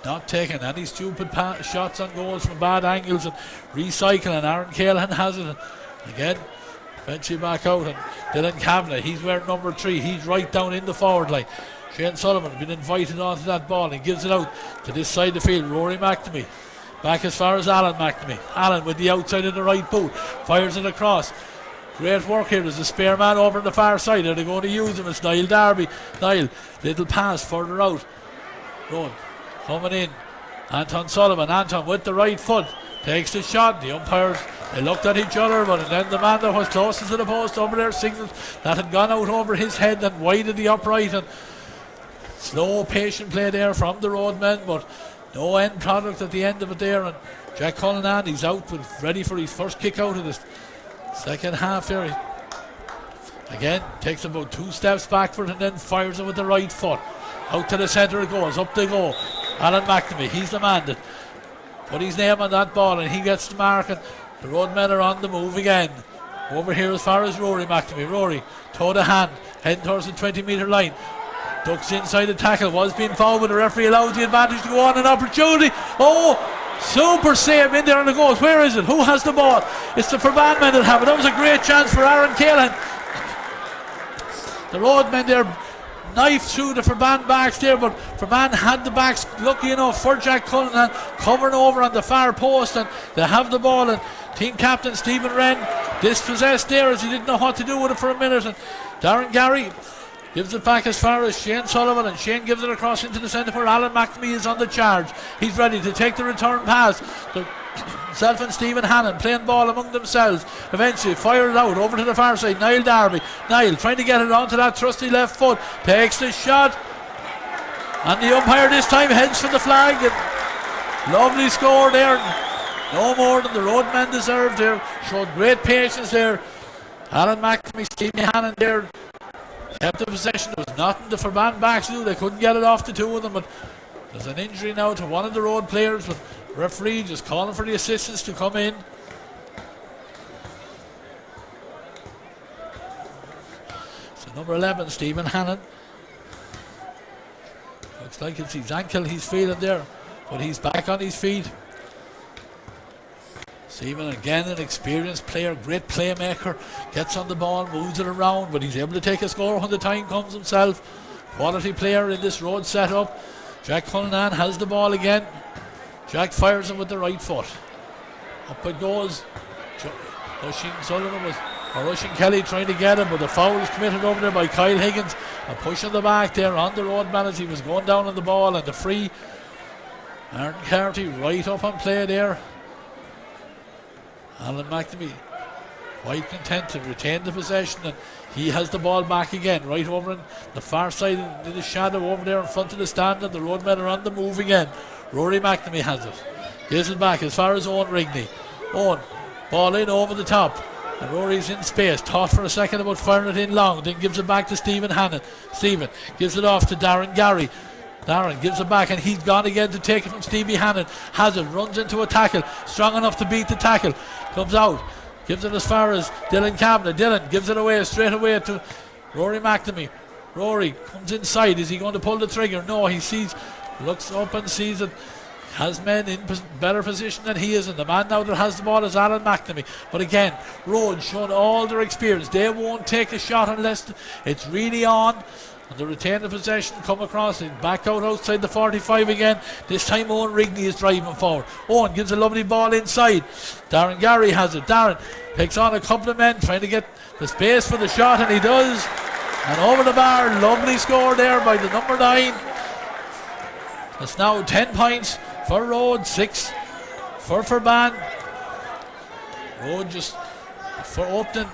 not taking any stupid shots on goals from bad angles and recycling. Aaron Callahan has it. And again, eventually back out, and Dylan Kavanagh, he's wearing number 3, he's right down in the forward line. Shane Sullivan has been invited onto that ball and gives it out to this side of the field. Rory McNamee back as far as Alan McNamee. Alan with the outside of the right boot, fires it across. Great work here. There's a spare man over on the far side. Are they going to use him? It's Niall Darby. Niall, little pass further out. Rowan coming in. Anton Sullivan. Anton with the right foot takes the shot. The umpires, they looked at each other, but then the man that was closest to the post over there signalled that had gone out over his head and wide of the upright. And slow, patient play there from the roadmen, but no end product at the end of it there. And Jack Cullinan, he's out with ready for his first kick out of this second half there. Again, takes about 2 steps backward and then fires it with the right foot. Out to the centre it goes, up they go. Alan McNamee, he's the man that put his name on that ball, and he gets the mark, and the roadmen are on the move again. Over here as far as Rory McNamee. Rory, toe to hand, heading towards the 20-metre line. Ducks inside the tackle, was being fouled, but the referee allows the advantage to go on. An opportunity. Oh, super save in there on the goals. Where is it? Who has the ball? It's the Ferbane men that have it. That was a great chance for Aaron Callahan. The roadmen there knifed through the Ferbane backs there, but Ferbane had the backs lucky enough for Jack Cullinan covering over on the far post, and they have the ball, and team captain Stephen Wren dispossessed there as he didn't know what to do with it for a minute, and Darren Gary gives it back as far as Shane Sullivan, and Shane gives it across into the centre where Alan McNamee is on the charge. He's ready to take the return pass. The Self and Stephen Hannon playing ball among themselves. Eventually fire it out over to the far side. Niall Darby. Niall trying to get it onto that trusty left foot. Takes the shot. And the umpire this time heads for the flag. And lovely score there. No more than the roadmen deserved there. Showed great patience there. Alan McNamee, Stephen Hannon there. Kept the possession. There was nothing the Ferbane backs to do. They couldn't get it off the two of them. But there's an injury now to one of the road players. But referee just calling for the assistants to come in. So number 11, Stephen Hannon. Looks like it's his ankle he's feeling there, but he's back on his feet. Stephen, again, an experienced player, great playmaker, gets on the ball, moves it around, but he's able to take a score when the time comes himself. Quality player in this road setup. Jack Cullinan has the ball again. Jack fires him with the right foot. Up it goes. Rushing Kelly trying to get him, but the foul is committed over there by Kyle Higgins. A push on the back there on the roadman as he was going down on the ball, and the free. Martin Carty right up on play there. Alan McNamee quite content to retain the possession, and he has the ball back again right over in the far side in the shadow over there in front of the stand, and the roadmen are on the move again. Rory McNamee has it, gives it back as far as Owen Rigney. Owen, ball in over the top, and Rory's in space, thought for a second about firing it in long, then gives it back to Stephen Hannon. Stephen gives it off to Darren Gary. Darren gives it back, and he's gone again to take it from Stevie Hannon. Has it, runs into a tackle, strong enough to beat the tackle, comes out, gives it as far as Dylan Kavanagh. Dylan gives it away straight away to Rory McNamee. Rory comes inside. Is he going to pull the trigger? No, he sees, looks up and sees it. Has men in better position than he is, and the man now that has the ball is Alan McNamee. But again, Rhodes showing all their experience. They won't take a shot unless it's really on. And they retain the possession, come across it, back out outside the 45 again. This time Owen Rigney is driving forward. Owen gives a lovely ball inside. Darren Gary has it. Darren picks on a couple of men trying to get the space for the shot, and he does. And over the bar, lovely score there by the number 9. It's now 10 points for Rhodes, 6 for Ferbane. Rhodes just for opening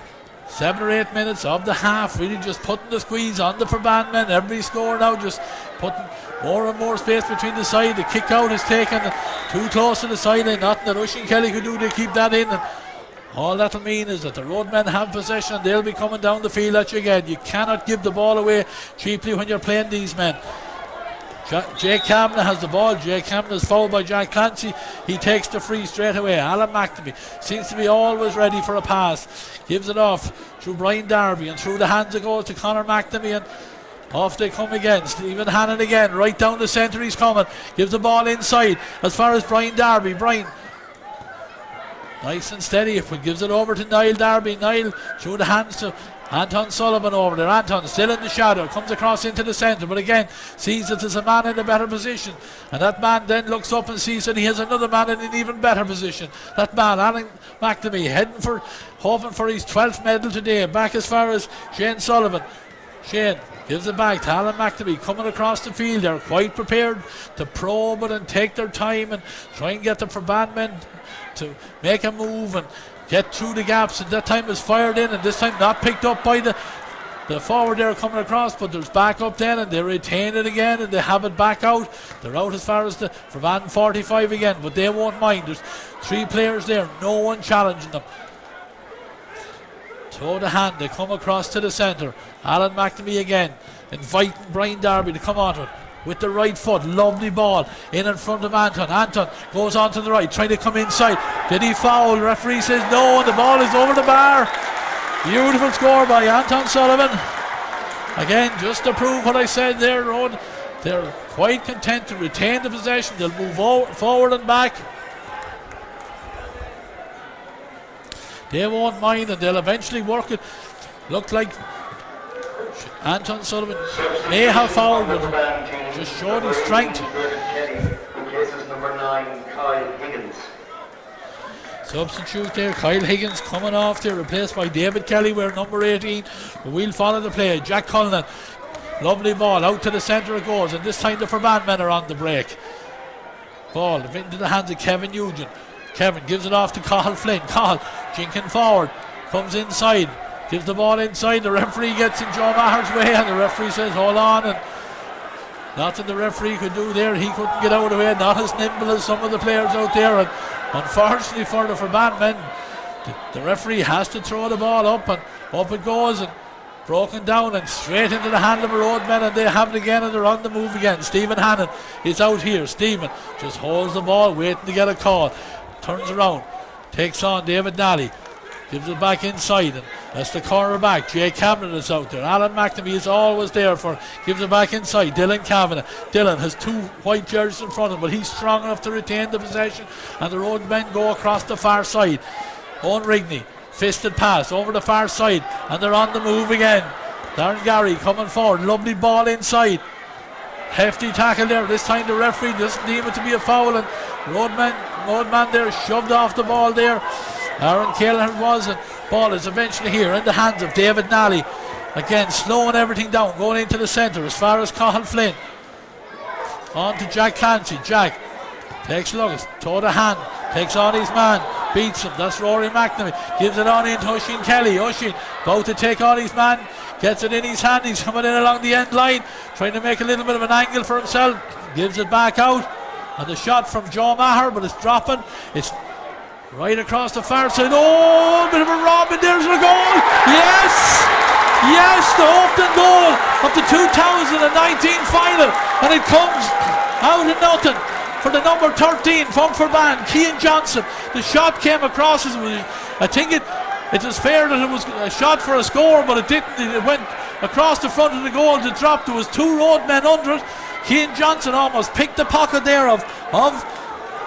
7 or 8 minutes of the half, really just putting the squeeze on the Ferbane men. Every score now just putting more and more space between the side. The kick out is taken too close to the sideline. Nothing that Rushing Kelly could do to keep that in. And all that'll mean is that the roadmen have possession. They'll be coming down the field at you again. You cannot give the ball away cheaply when you're playing these men. Jake Kavanagh has the ball. Jake Kavanagh is fouled by Jack Clancy. He takes the free straight away. Alan McNamee seems to be always ready for a pass. Gives it off through Brian Darby, and through the hands it goes to Conor McNamee, and off they come again. Stephen Hannon again, right down the centre he's coming. Gives the ball inside as far as Brian Darby. Brian nice and steady, but gives it over to Niall Darby. Niall through the hands to Anton Sullivan over there. Anton still in the shadow, comes across into the centre, but again sees that there's a man in a better position, and that man then looks up and sees that he has another man in an even better position. That man, Alan McNamee, hoping for his 12th medal today. Back as far as Shane Sullivan. Shane gives it back to Alan McNamee, coming across the field. They're quite prepared to probe it and take their time and try and get the Ferbane men to make a move and get through the gaps, and that time is fired in, and this time not picked up by the forward there coming across, but there's back up then, and they retain it again, and they have it back out. They're out as far as the Ferbane 45 again, but they won't mind. There's 3 players there, no one challenging them. Throw the hand, they come across to the centre. Alan McNamee again, inviting Brian Darby to come onto it. With the right foot, lovely ball in front of Anton. Anton goes on to the right, trying to come inside. Did he foul? Referee says no, and the ball is over the bar. Beautiful score by Anton Sullivan. Again, just to prove what I said there, Rod, they're quite content to retain the possession. They'll move forward and back. They won't mind, and they'll eventually work it. Looked like Anton Sullivan may have fouled, but just showed his strength. Substitute there, Kyle Higgins coming off there, replaced by David Kelly, we're number 18. But we'll follow the play. Jack Cullinan, lovely ball, out to the centre it goes, and this time the Ferbane men are on the break. Ball into the hands of Kevin Nugent. Kevin gives it off to Cathal Flynn. Cathal jinking forward, comes inside, gives the ball inside. The referee gets in Joe Maher's way, and the referee says hold on, and nothing the referee could do there. He couldn't get out of the way, not as nimble as some of the players out there, and unfortunately for the Ferbane men, the referee has to throw the ball up, and up it goes, and broken down and straight into the hand of a roadman, and they have it again, and they're on the move again. Stephen Hannon is out here. Stephen just holds the ball, waiting to get a call. Turns around, takes on David Nally, gives it back inside, and that's the corner back. Jay Kavanagh is out there. Alan McNamee is always there for, gives it back inside. Dylan Kavanagh. Dylan has 2 white jerseys in front of him, but he's strong enough to retain the possession, and the roadmen go across the far side. Owen Rigney, fisted pass over the far side, and they're on the move again. Darren Gary coming forward, lovely ball inside. Hefty tackle there. This time the referee doesn't deem it to be a foul, and roadman there shoved off the ball there. Aaron Callahan was, and ball is eventually here in the hands of David Nally. Again, slowing everything down, going into the centre as far as Cathal Flynn. On to Jack Clancy. Jack takes a look, toe to hand, takes on his man, beats him. That's Rory McNamee. Gives it on into Oisin Kelly. Oisin about to take on his man, gets it in his hand. He's coming in along the end line, trying to make a little bit of an angle for himself. Gives it back out, and the shot from Joe Maher, but it's dropping. It's right across the far side. Oh, bit of a rob, and there's a goal. Yes, the opening goal of the 2019 final, and it comes out of nothing for the number 13 from Ferbane, Cian Johnson. The shot came across as I think it was fair that it was a shot for a score, but it didn't. It went across the front of the goal to drop. There was 2 roadmen under it. Cian Johnson almost picked the pocket there of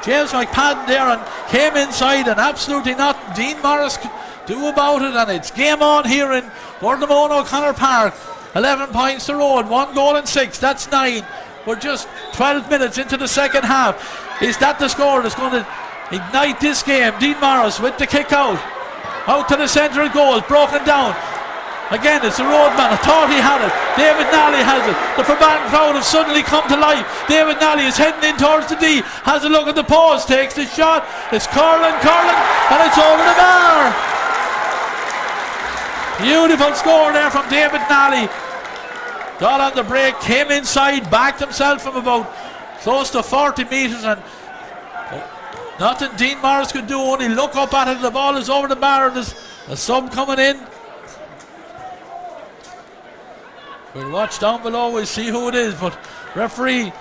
James McPadden there, and came inside, and absolutely nothing Dean Morris could do about it, and it's game on here in Bournemouth O'Connor Park. 11 points to Rhode, 1 goal and 6, that's 9. We're just 12 minutes into the second half. Is that the score that's going to ignite this game? Dean Morris with the kick out to the centre of goal, broken down. Again, it's the roadman. I thought he had it. David Nally has it. The Ferbane crowd have suddenly come to life. David Nally is heading in towards the D. Has a look at the post. Takes the shot. It's curling, and it's over the bar. Beautiful score there from David Nally. Got on the break, came inside, backed himself from about close to 40 metres, and nothing Dean Morris could do. Only look up at it. The ball is over the bar, and there's a sub coming in. We'll watch down below, we'll see who it is, but referee,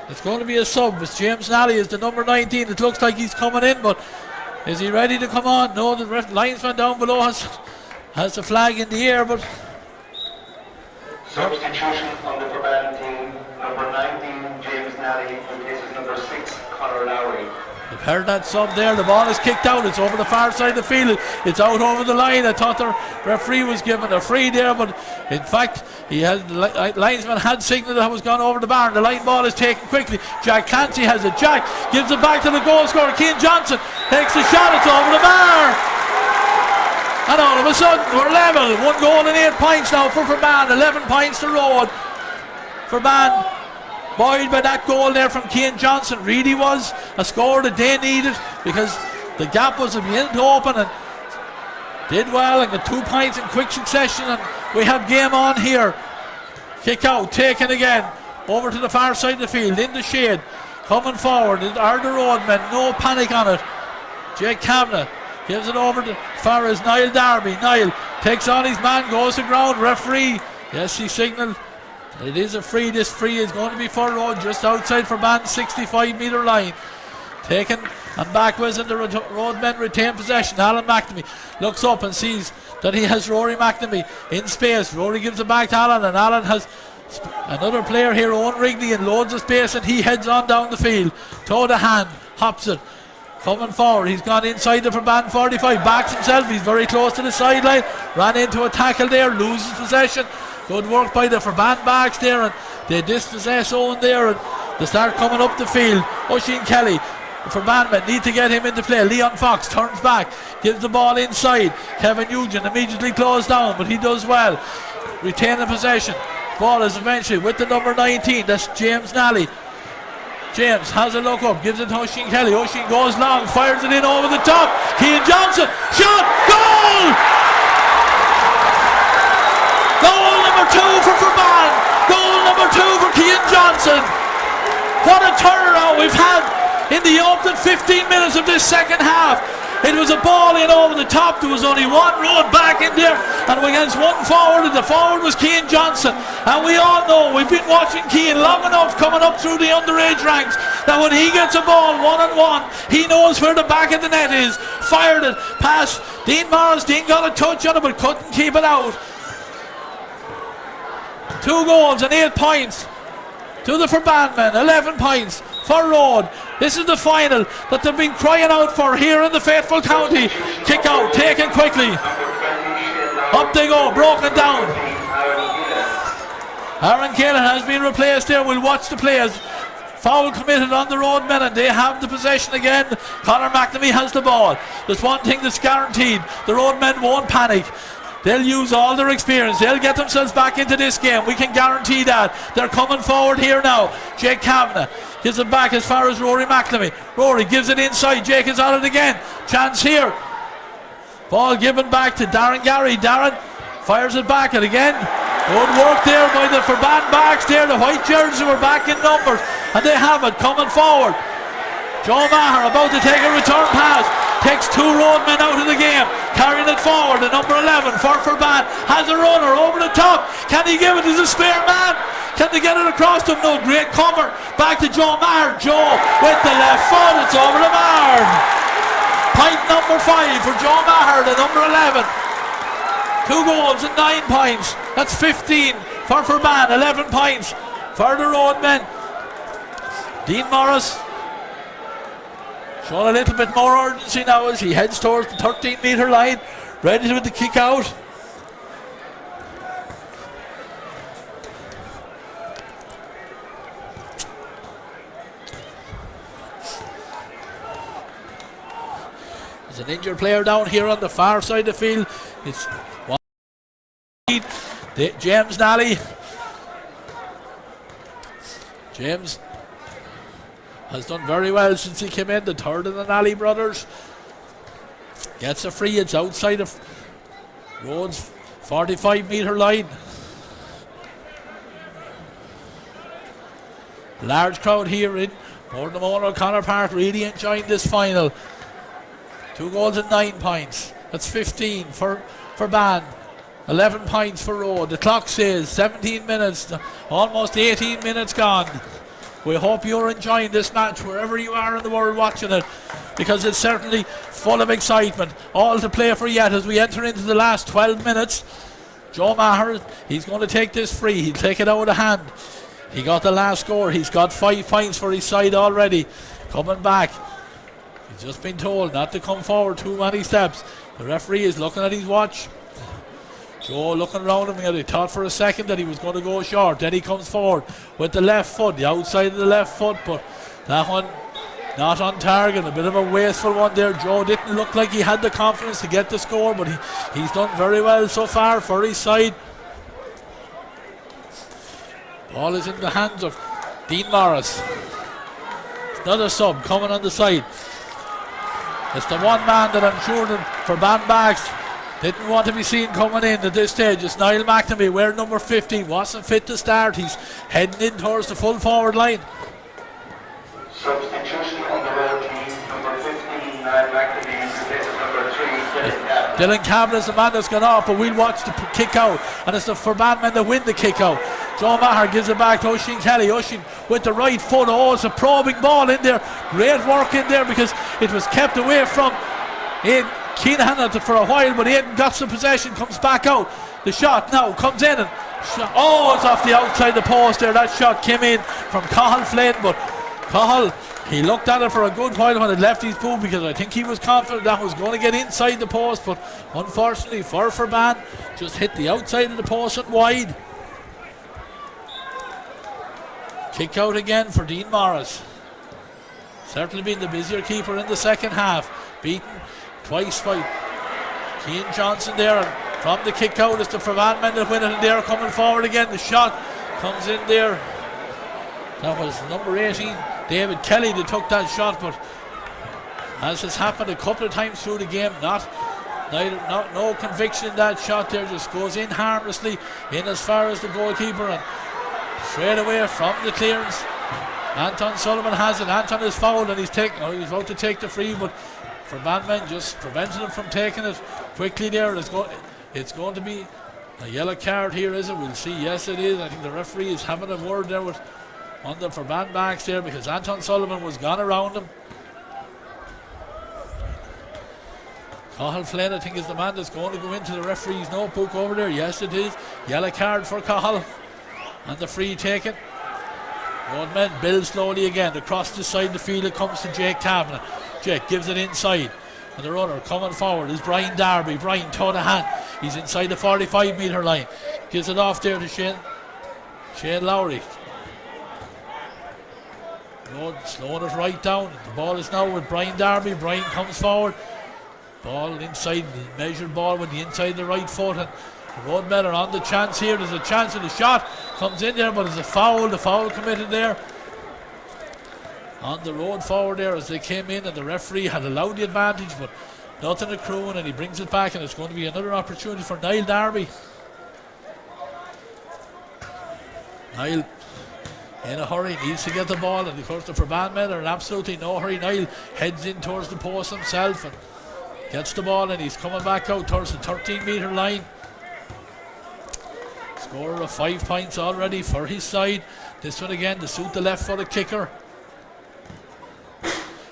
it's going to be a sub. It's James Nally is the number 19. It looks like he's coming in, but is he ready to come on? No, the linesman down below has the flag in the air, but substitution on the Ferbane team, number 19 James Nally replaces number 6 Conor Lowry. You've heard that sub there. The ball is kicked out. It's over the far side of the field. It's out over the line. I thought the referee was given a free there, but in fact, the linesman had signalled that it was gone over the bar, and the line ball is taken quickly. Jack Clancy has it. Jack gives it back to the goal scorer. Cian Johnson takes the shot. It's over the bar. And all of a sudden, we're level. 1 goal and 8 points now for Ferbane. 11 points to Rhode. Ferbane buoyed by that goal there from Cian Johnson. Really was a score that they needed, because the gap was beginning to open, and did well and got 2 points in quick succession, and we have game on here. Kick out, taken again, over to the far side of the field, in the shade, coming forward are the roadmen, no panic on it. Jake Kavanagh gives it over to far as Niall Darby. Niall takes on his man, goes to ground. Referee, yes, he signalled it is a free. This free is going to be for Rhode, just outside Ferbane's 65 metre line. Taken and backwards, and the roadmen retain possession. Alan McNamee looks up and sees that he has Rory McNamee in space. Rory gives it back to Alan, and Alan has another player here, Owen Rigney, in loads of space, and he heads on down the field. Toe to hand, hops it, coming forward. He's gone inside the Ferbane 45, backs himself. He's very close to the sideline. Ran into a tackle there, loses possession. Good work by the Ferbane backs there, and they dispossess Owen there, and they start coming up the field. Oisin Kelly, the Ferbane men need to get him into play. Leon Fox turns back, gives the ball inside. Kevin Nugent immediately closed down, but he does well. Retain the possession. Ball is eventually with the number 19, that's James Nally. James has a look up, gives it to Oisin Kelly. Oisin goes long, fires it in over the top. Cian Johnson, shot, goal! Goal number 2 for Ferbane. Goal number 2 for Cian Johnson. What a turnaround we've had in the opening 15 minutes of this second half. It was a ball in over the top. There was only one road back in there, and against one forward, and the forward was Cian Johnson. And we all know, we've been watching Cian long enough coming up through the underage ranks, that when he gets a ball one-on-one, he knows where the back of the net is. Fired it past Dean Morris. Dean got a touch on it but couldn't keep it out. 2 goals and 8 points to the Ferbane men, 11 points for Rhode. This is the final that they've been crying out for here in the faithful county. Kick out, taken quickly. Up they go, broken down. Aaron Keelan has been replaced there. We'll watch the players. Foul committed on the Rhode men, and they have the possession again. Conor McNamee has the ball. There's one thing that's guaranteed: the Rhode men won't panic. They'll use all their experience. They'll get themselves back into this game. We can guarantee that. They're coming forward here now. Jake Kavanagh gives it back as far as Rory McNamee. Rory gives it inside. Jake is on it again. Chance here. Ball given back to Darren Gary. Darren fires it back, and again, good work there by the Ferbane backs there. The white jerseys were back in numbers, and they have it coming forward. Joe Maher about to take a return pass, takes 2 Rhode men out of the game, carrying it forward. The number 11 for Ferbane has a runner over the top. Can he give it as a spare man? Can they get it across to him? No, great cover. Back to Joe Maher. Joe with the left foot. It's over the Maher. Point number 5 for Joe Maher, the number 11. 2 goals and 9 points. That's 15 for Ferbane, 11 points for the Rhode men. Dean Morris showing a little bit more urgency now as he heads towards the 13-metre line, ready with the kick out. There's an injured player down here on the far side of the field. It's James Nally. James has done very well since he came in, the third of the Nally brothers. Gets a free, it's outside of Rhode's 45-metre line. Large crowd here in Bournemouth O'Connor Park, really enjoying this final. 2 goals and 9 points. That's 15 for Ferbane, 11 points for Rhode. The clock says 17 minutes, almost 18 minutes gone. We hope you're enjoying this match wherever you are in the world watching it, because it's certainly full of excitement. All to play for yet as we enter into the last 12 minutes. Joe Maher, he's going to take this free. He'll take it out of hand. He got the last score. He's got 5 points for his side already. Coming back. He's just been told not to come forward too many steps. The referee is looking at his watch. Joe looking around him, he thought for a second that he was going to go short. Then he comes forward with the left foot, the outside of the left foot, but that one not on target. A bit of a wasteful one there. Joe didn't look like he had the confidence to get the score, but he's done very well so far for his side. Ball is in the hands of Dean Morris. Another sub coming on the side. It's the one man that I'm sure that Ferbane backs didn't want to be seen coming in at this stage. It's Niall McNamee, wearing number 50. Wasn't fit to start. He's heading in towards the full forward line. Substitution on the Rhode team, number 15, Niall McNamee, replaces number 3, Dylan Kavanagh. Dylan Kavanagh is the man that's gone off, but we'll watch the kick out, and it's the Ferbane men that win the kick out. Joe Maher gives it back to Oisin Kelly. Oisin with the right foot. Oh, it's a probing ball in there. Great work in there because it was kept away from Keenan had it for a while, but Aidan got some possession, comes back out. The shot now comes in, and it's off the outside the post there. That shot came in from Cathal Flynn, but Cathal, he looked at it for a good while when it left his boot, because I think he was confident that was going to get inside the post, but unfortunately for Ferbane, just hit the outside of the post and wide. Kick out again for Dean Morris. Certainly been the busier keeper in the second half. Beaten twice by Cian Johnson there, and from the kick out it's the Ferbane men that win it, and they're coming forward again. The shot comes in there. That was number 18, David Kelly that took that shot, but as has happened a couple of times through the game, no conviction in that shot there, just goes in harmlessly, in as far as the goalkeeper, and straight away from the clearance, Anton Sullivan has it. Anton is fouled and he's about to take the free, but Ferbane just prevented him from taking it quickly there. It's going to be a yellow card here, is it? We'll see. Yes, it is. I think the referee is having a word there with on the Ferbane backs there, because Anton Sullivan was gone around him. Cathal Flynn, I think, is the man that's going to go into the referee's notebook over there. Yes, it is. Yellow card for Cathal. And the free taken. Roadmen build slowly again. Across the side of the field it comes to Jake Kavanagh. Jake gives it inside. And the runner coming forward is Brian Darby. Brian toe to hand. He's inside the 45 metre line. Gives it off there to Shane Lowry. Slowing it right down. The ball is now with Brian Darby. Brian comes forward. Ball inside, measured ball with the inside of the right foot, and the Roadmen are on the chance here. There's a chance of the shot comes in there, but there's a foul. The foul committed there on the road forward there as they came in, and the referee had allowed the advantage, but nothing accruing, and he brings it back, and it's going to be another opportunity for Niall Darby. Niall in a hurry, needs to get the ball, and of course the Ferbane men are in absolutely no hurry. Niall heads in towards the post himself and gets the ball, and he's coming back out towards the 13 metre line. Scorer of 5 points already for his side. This one again to suit the left footed kicker.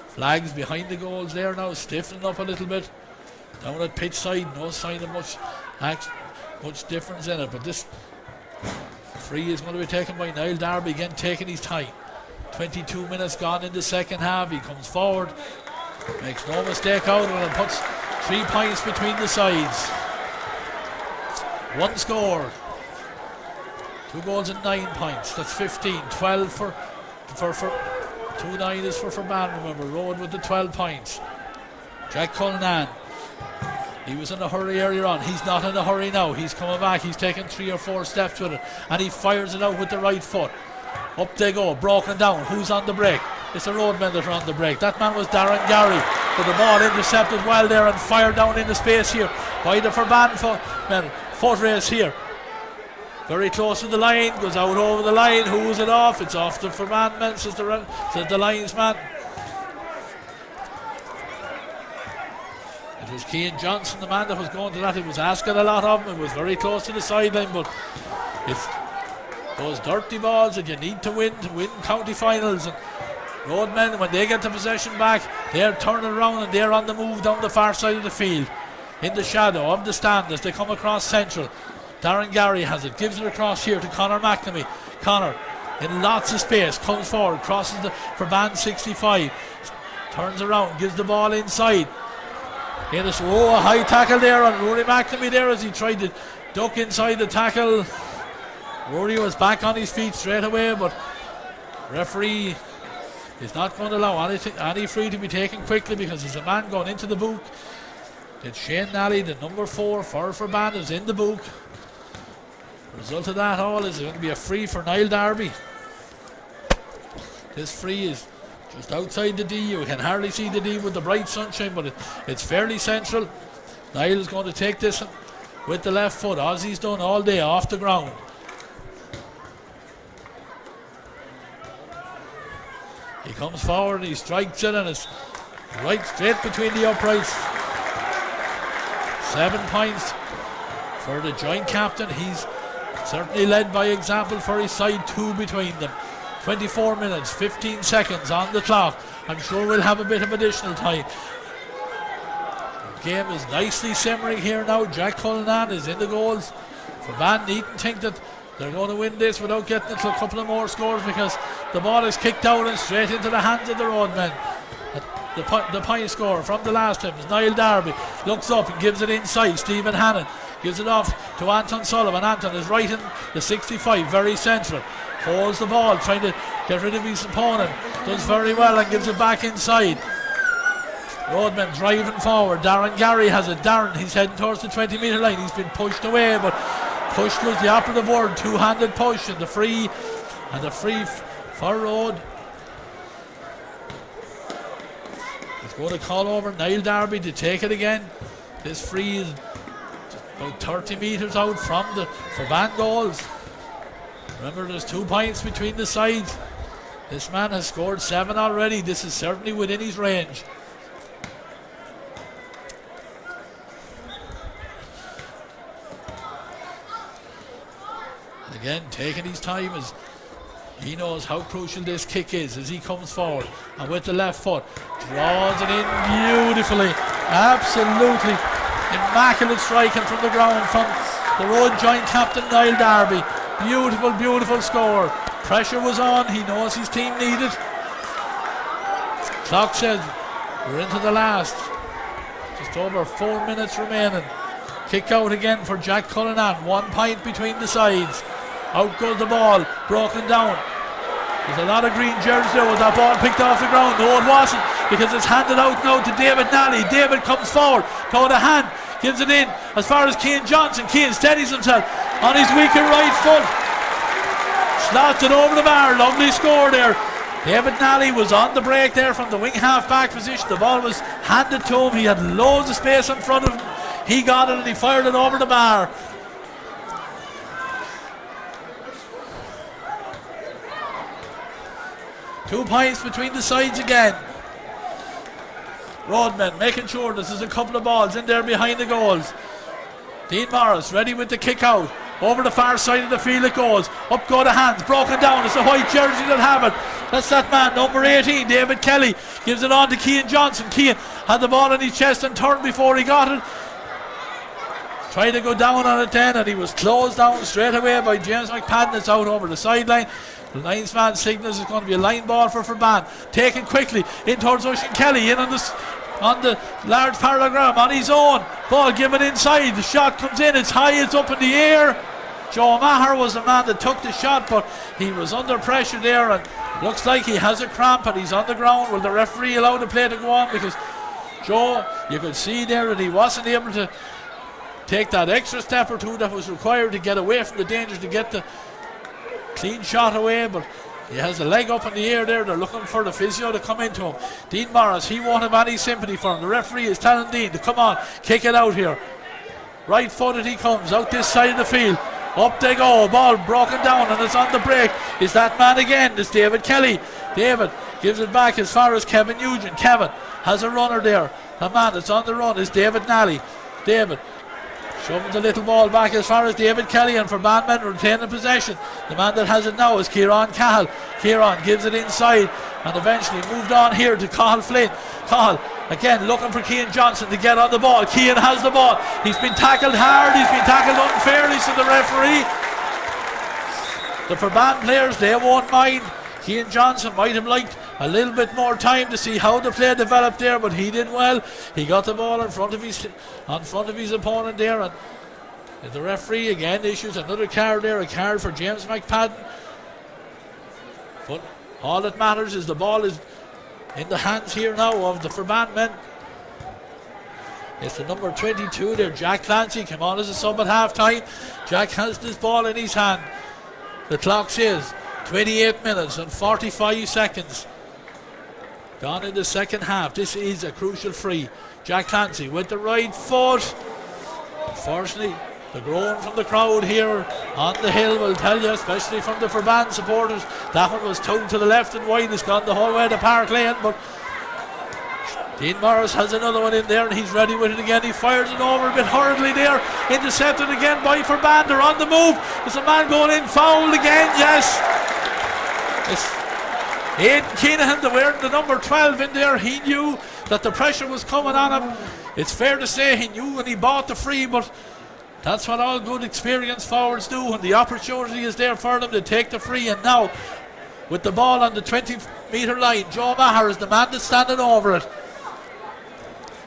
Flags behind the goals there now, stiffening up a little bit. Down at pitch side, no sign of much difference in it, but this free is going to be taken by Niall Darby, again taking his time. 22 minutes gone in the second half. He comes forward, makes no mistake out of it, and puts 3 points between the sides. One score, 2 goals and 9 points. That's 15. 12 for 2-9 is for Ferbane. Remember, Rhode with the 12 points. Jack Cullinan, he was in a hurry earlier on. He's not in a hurry now. He's coming back. He's taking 3 or 4 steps with it, and he fires it out with the right foot. Up they go, broken down. Who's on the break? It's the Roadmen that are on the break. That man was Darren Gary, but the ball intercepted well there and fired down into space here by the Ferbane foot race here. Very close to the line, goes out over the line. Who was it off? It's off the Ferbane men, says the linesman. It was Cian Johnson, the man that was going to that. It was asking a lot of him. It was very close to the sideline, but it's those dirty balls that you need to win county finals. And Roadmen, when they get the possession back, they're turning around and they're on the move down the far side of the field, in the shadow of the stand as they come across central. Darren Gary has it, gives it across here to Conor McNamee. Conor in lots of space, comes forward, crosses the Ferbane 65, turns around, gives the ball inside. In a high tackle there on Rory McNamee there as he tried to duck inside the tackle. Rory was back on his feet straight away, but referee is not going to allow any free to be taken quickly, because there's a man going into the book. It's Shane Nally, the number 4 for Ferbane, is in the book. Result of that all is going to be a free for Niall Darby. This free is just outside the D. You can hardly see the D with the bright sunshine, but it's fairly central. Niall is going to take this with the left foot, as he's done all day, off the ground. He comes forward and he strikes it, and it's right straight between the uprights. 7 points for the joint captain. He's certainly led by example for his side, 2 between them. 24 minutes, 15 seconds on the clock. I'm sure we'll have a bit of additional time. The game is nicely simmering here now. Jack Cullinan is in the goals. Ferbane needn't think that they're going to win this without getting into a couple of more scores, because the ball is kicked out and straight into the hands of the Roadmen. The point scorer from the last time is Niall Darby. Looks up and gives it inside. Stephen Hannon gives it off to Anton Sullivan. Anton is right in the 65, very central. Holds the ball, trying to get rid of his opponent. Does very well and gives it back inside. Roadmen driving forward. Darren Gary has it. Darren, he's heading towards the 20 metre line. He's been pushed away, but pushed was the operative word. Two-handed push, and the free for Rhode. Going to call over Niall Darby to take it again. This free is about 30 metres out from the Ferbane goals. Remember, there's 2 points between the sides. This man has scored 7 already. This is certainly within his range. And again, taking his time as he knows how crucial this kick is as he comes forward. And with the left foot, draws it in beautifully. Absolutely immaculate striking from the ground from the Road joint captain Niall Darby. Beautiful, beautiful score. Pressure was on. He knows his team needed. Clock says we're into the last. Just over 4 minutes remaining. Kick out again for Jack Cullinan. 1 point between the sides. Out goes the ball. Broken down. There's a lot of green jerseys there. Was that ball picked off the ground? No, it wasn't, because it's handed out now to David Nally. David comes forward. Throw the hand. Gives it in as far as Cian Johnson. Cian steadies himself on his weaker right foot. Slots it over the bar. Lovely score there. David Nally was on the break there from the wing half back position. The ball was handed to him. He had loads of space in front of him. He got it and he fired it over the bar. Two points between the sides again. Roadmen making sure this is a couple of balls in there behind the goals. Dean Morris ready with the kick out. Over the far side of the field it goes. Up go the hands. Broken down. It's the white jersey that have it. That's that man, number 18, David Kelly. Gives it on to Cian Johnson. Cian had the ball in his chest and turned before he got it. Tried to go down on it then, and he was closed down straight away by James McPadden. It's out over the sideline. The linesman signals it's going to be a line ball for Ferbane. Taken quickly in towards Oisin Kelly. In on the large parallelogram on his own. Ball given inside. The shot comes in. It's high. It's up in the air. Joe Maher was the man that took the shot, but he was under pressure there, and looks like he has a cramp and he's on the ground. Will the referee allow the play to go on? Because Joe, you could see there that he wasn't able to take that extra step or two that was required to get away from the danger, to get the clean shot away, but he has a leg up in the air there. They're looking for the physio to come into him. Dean Morris, he won't have any sympathy for him. The referee is telling Dean to come on, kick it out here. Right footed he comes out this side of the field. Up they go, ball broken down and it's on the break. Is that man again? It's David Kelly. David gives it back as far as Kevin Nugent. Kevin has a runner there. The man that's on the run is David Nally. David shoving the little ball back as far as David Kelly, and Ferbane men retaining possession. The man that has it now is Kieran Cahill. Kieran gives it inside and eventually moved on here to Cahill Flynn. Cahill again looking for Cian Johnson to get on the ball. Cian has the ball. He's been tackled hard. He's been tackled unfairly, so the referee. The Ferbane players, they won't mind. Cian Johnson might have liked a little bit more time to see how the play developed there, but he did well. He got the ball in front of his opponent there, and the referee again issues another card there, a card for James McPadden. But all that matters is the ball is in the hands here now of the Ferbane men. It's the number 22 there, Jack Clancy, came on as a sub at half time. Jack has this ball in his hand. The clock says 28 minutes and 45 seconds gone in the second half. This is a crucial free. Jack Clancy with the right foot. Unfortunately, the groan from the crowd here on the hill will tell you, especially from the Ferbane supporters, that one was toned to the left and wide. It's gone the whole way to Park Lane, but Dean Morris has another one in there and he's ready with it again. He fires it over a bit hurriedly there. Intercepted again by Ferbane. They're on the move. There's a man going in. Fouled again. Yes. It's Aidan Keenahan, wearing the number 12 in there. He knew that the pressure was coming on him. It's fair to say he knew when he bought the free, but that's what all good experienced forwards do. When the opportunity is there for them to take the free, and now with the ball on the 20-metre line, Joe Maher is the man that's standing over it.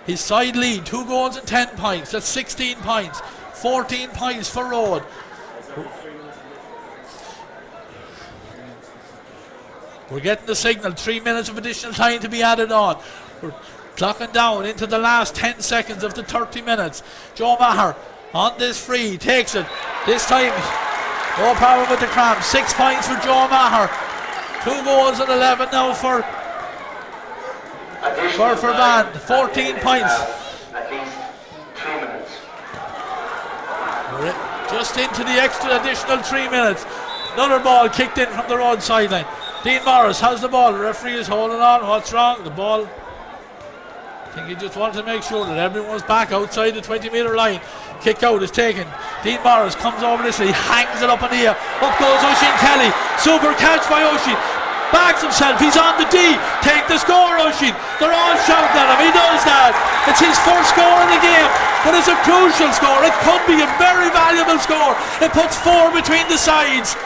His side lead, 2 goals and 10 points. That's 16 points. 14 points for Rhode. We're getting the signal. 3 minutes of additional time to be added on. We're clocking down into the last 10 seconds of the 30 minutes. Joe Maher on this free. Takes it. This time, no problem with the cramp. 6 points for Joe Maher. 2 goals and 11 now for Additional for Ferbane, time 14 points. At least 3 minutes. Just into the extra additional 3 minutes. Another ball kicked in from the road sideline. Dean Morris has the ball. The referee is holding on. What's wrong? The ball. I think he just wanted to make sure that everyone was back outside the 20-metre line. Kick out is taken. Dean Morris comes over this. He hangs it up in the air. Up goes Oisin Kelly. Super catch by Oisin. Backs himself. He's on the D. Take the score, Oisin. They're all shouting at him. He does that. It's his first score in the game, but it's a crucial score. It could be a very valuable score. It puts 4 between the sides.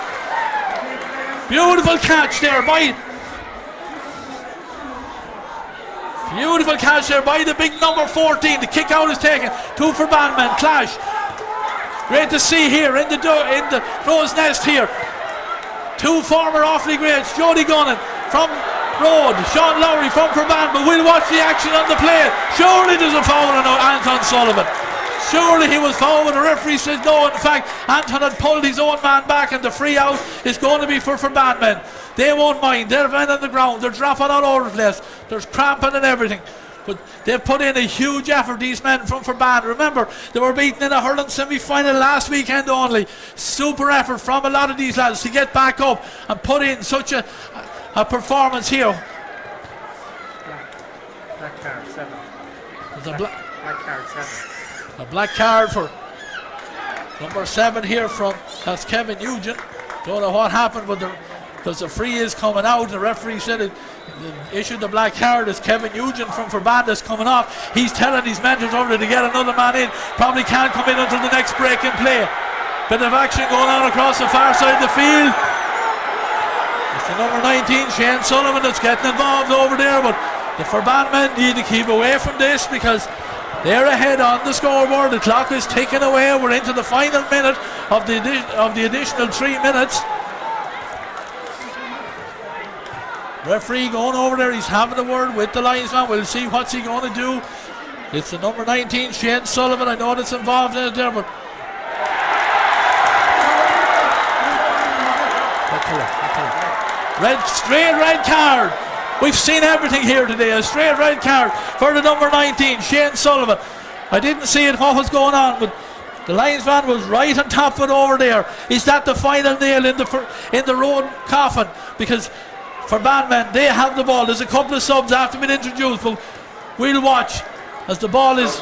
Beautiful catch there by the big number 14. The kick out is taken. 2 for Ferbane. Clash. Great to see here in the crow's nest here. 2 former Offaly greats. Jody Gunnan from Rhode. Sean Lowry from Ferbane. But we'll watch the action on the play. Surely there's a foul on Anton Sullivan. Surely he was fouled, but the referee says no. In fact, Anton had pulled his own man back, and the free out is going to be for Ferbane men. They won't mind. They're men on the ground. They're dropping all over the place. There's cramping and everything. But they've put in a huge effort, these men from Ferbane. Remember, they were beaten in a hurling semi-final last weekend only. Super effort from a lot of these lads to get back up and put in such a performance here. Black card 7. Black card 7. A black card for number 7 here that's Kevin Nugent. Don't know what happened, but because the free is coming out, the referee said it issued the black card as Kevin Nugent from Ferbane is coming off. He's telling his mentors over to get another man in. Probably can't come in until the next break in play. Bit of action going on across the far side of the field. It's the number 19, Shane Sullivan, that's getting involved over there, but the Ferbane men need to keep away from this because they're ahead on the scoreboard. The clock is ticking away. We're into the final minute of the additional 3 minutes. Referee going over there. He's having a word with the linesman. We'll see what's he going to do. It's the number 19, Shane Sullivan. I know that's involved in it there, but straight red card. We've seen everything here today. A straight red card for the number 19, Shane Sullivan. I didn't see it, what was going on, but the linesman was right on top of it over there. Is that the final nail in the road coffin? Because Ferbane men, they have the ball. There's a couple of subs after being introduced, but we'll watch as the ball is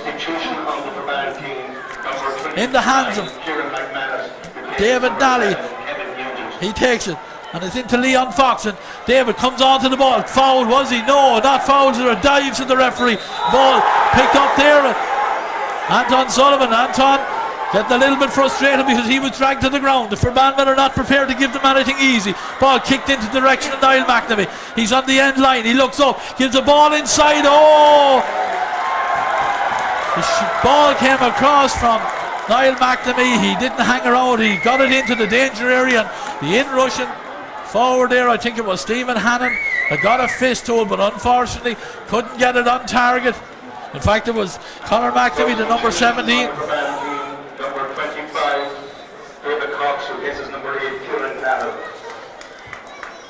in the hands of David Nally. He takes it. And it's into Leon Fox, and David comes onto the ball. Foul, was he? No, not foul. There are dives to the referee. Ball picked up there. Anton Sullivan. Anton getting a little bit frustrated because he was dragged to the ground. The Ferbane men are not prepared to give them anything easy. Ball kicked into the direction of Niall McNamee. He's on the end line. He looks up, gives the ball inside. Oh! The ball came across from Niall McNamee. He didn't hang around. He got it into the danger area. And the in-rushing forward there, I think it was Stephen Hannon, that got a fist to it, but unfortunately couldn't get it on target. In fact, it was Conor McNamee, the number 17. Number 25, David Cox, who is number 8, Kieran Dowling.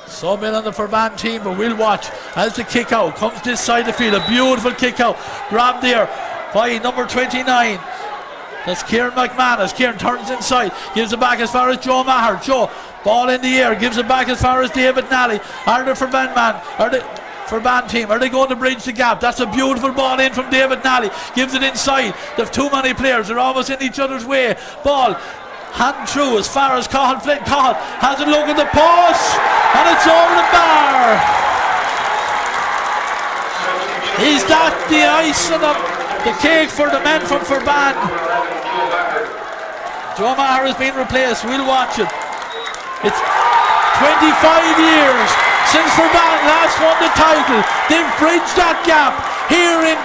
Sub in on the Ferbane team, but we'll watch as the kick out comes this side of the field. A beautiful kick out, grabbed there by number 29. That's Kieran McManus. Kieran turns inside, gives it back as far as Joe Maher. Joe, ball in the air, gives it back as far as David Nally. Are the Ferbane team, are they going to bridge the gap? That's a beautiful ball in from David Nally. Gives it inside. They've too many players. They're almost in each other's way. Ball hand through as far as Cathal Flynn. Cathal has a look at the post, and it's over the bar. Is that the icing on the cake for the men from Ferbane? Joe Maher has been replaced. We'll watch it. It's 25 years since Ferbane last won the title. They've bridged that gap here in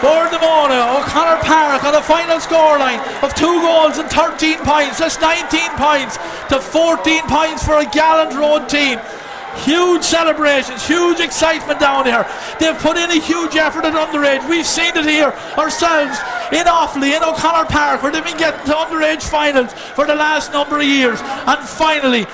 Bournemouth. O'Connor Park on a final scoreline of 2 goals and 13 points. That's 19 points to 14 points for a gallant Road team. Huge celebrations, huge excitement down here. They've put in a huge effort at underage. We've seen it here ourselves in Offaly, in O'Connor Park, where they've been getting to underage finals for the last number of years. And finally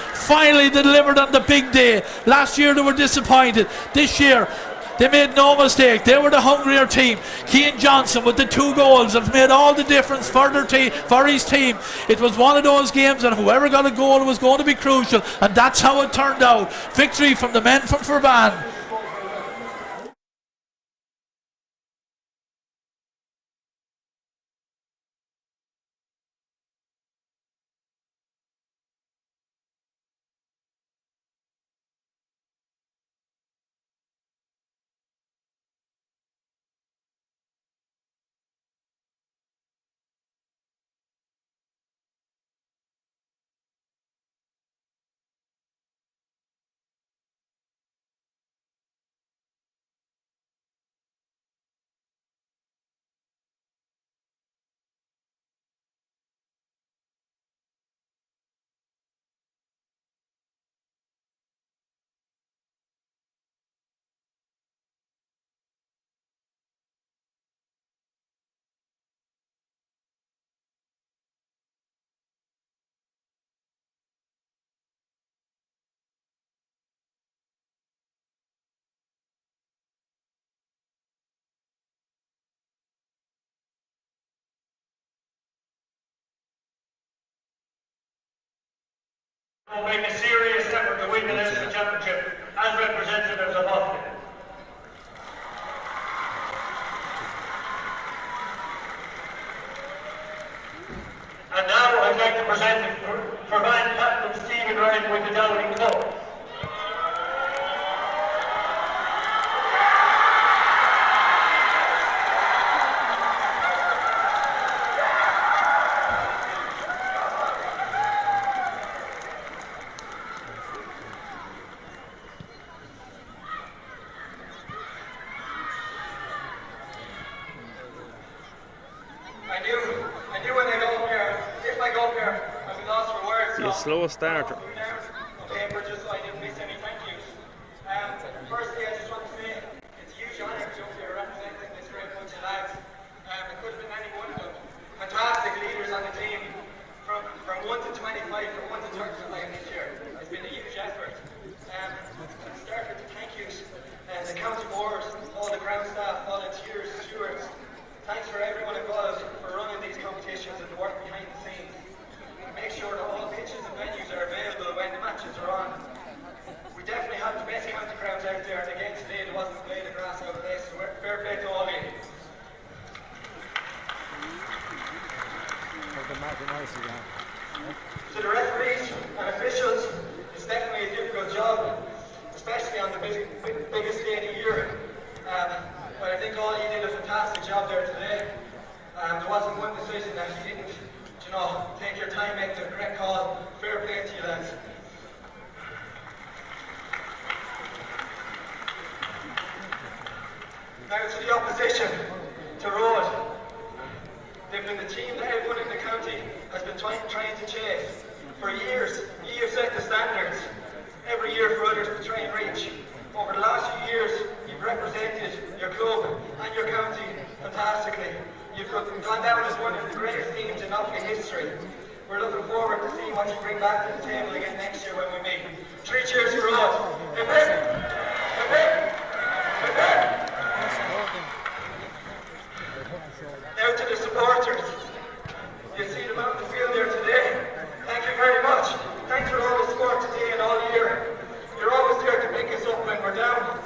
they delivered on the big day. Last year they were disappointed. This year They made no mistake. They were the hungrier team. Cian Johnson with the 2 goals have made all the difference for their team, for his team. It was one of those games and whoever got a goal was going to be crucial, and that's how it turned out. Victory from the men from Ferbane. Will make a serious effort to win the Leinster Championship as representatives of Offaly. And now I'd like to present Ferbane captain Stephen Ryan with the Dowling Cup. I knew when I go up here, if I go up here, I'll be lost for words. You're a slow starter. Paper just so I didn't miss any thank yous. Firstly, I just want to say it's a huge honour to be up here representing this great bunch of lads. It could have been any one of them. Fantastic leaders on the team, from 1 to 25, from 1 to 35 this year. It's been a huge effort. Let's start with the thank yous. The county board, all the ground staff, volunteers, stewards. Thanks for everyone involved for running these competitions and the work behind the scenes. Make sure that all pitches and venues are available when the matches are on. We definitely have the best county grounds out there, and again today there wasn't a blade of grass out of place, so fair play to all of you. To the referees and officials, it's definitely a difficult job, especially on the biggest day of the year. But I think all you did a fantastic job there today. There wasn't one decision that you didn't, take your time, make the correct call. Fair play to you lads. Now to the opposition, to Rhode. They've been the team that everyone in the county has been trying to chase. For years, you set the standards. Every year for others to try and reach. Over the last few years, you've represented your club and your county fantastically. You've gone down as one of the greatest teams in Offaly history. We're looking forward to seeing what you bring back to the table again next year when we meet. 3 cheers for all. Hip hip! Hip hip! Hip hip! Now to the supporters. You see them out in the field there today. Thank you very much. Thanks for all the support today and all year. You're always there to pick us up when we're down.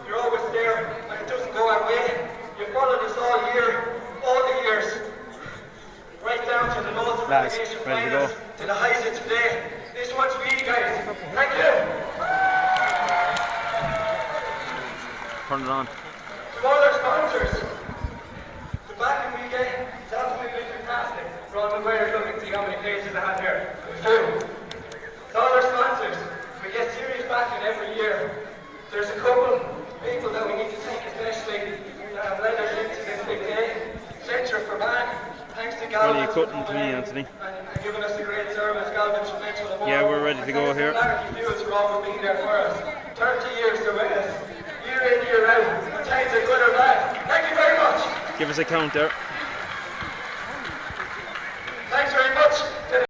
You're always there when it doesn't go our way. You followed us all year, all the years. Right down to the lows of relegation finals, to the highs of today. This one's for you guys. Thank you. Turn it on. To all our sponsors, the backing we get is absolutely fantastic. Ron McGuire, look and see how many pages I have here. 2. To all our sponsors, we get serious backing every year. There's a couple people that we need to thank especially that have led us into this big day. Centre Ferbane, thanks to Galvin. What are you cutting to me, Anthony? And giving us a great service, Galvin from Metro. Yeah, we're ready to go here. Viewers for always being there for us. 30 years to with us. Year in, year out. When times are good or bad. Thank you very much. Give us a count there.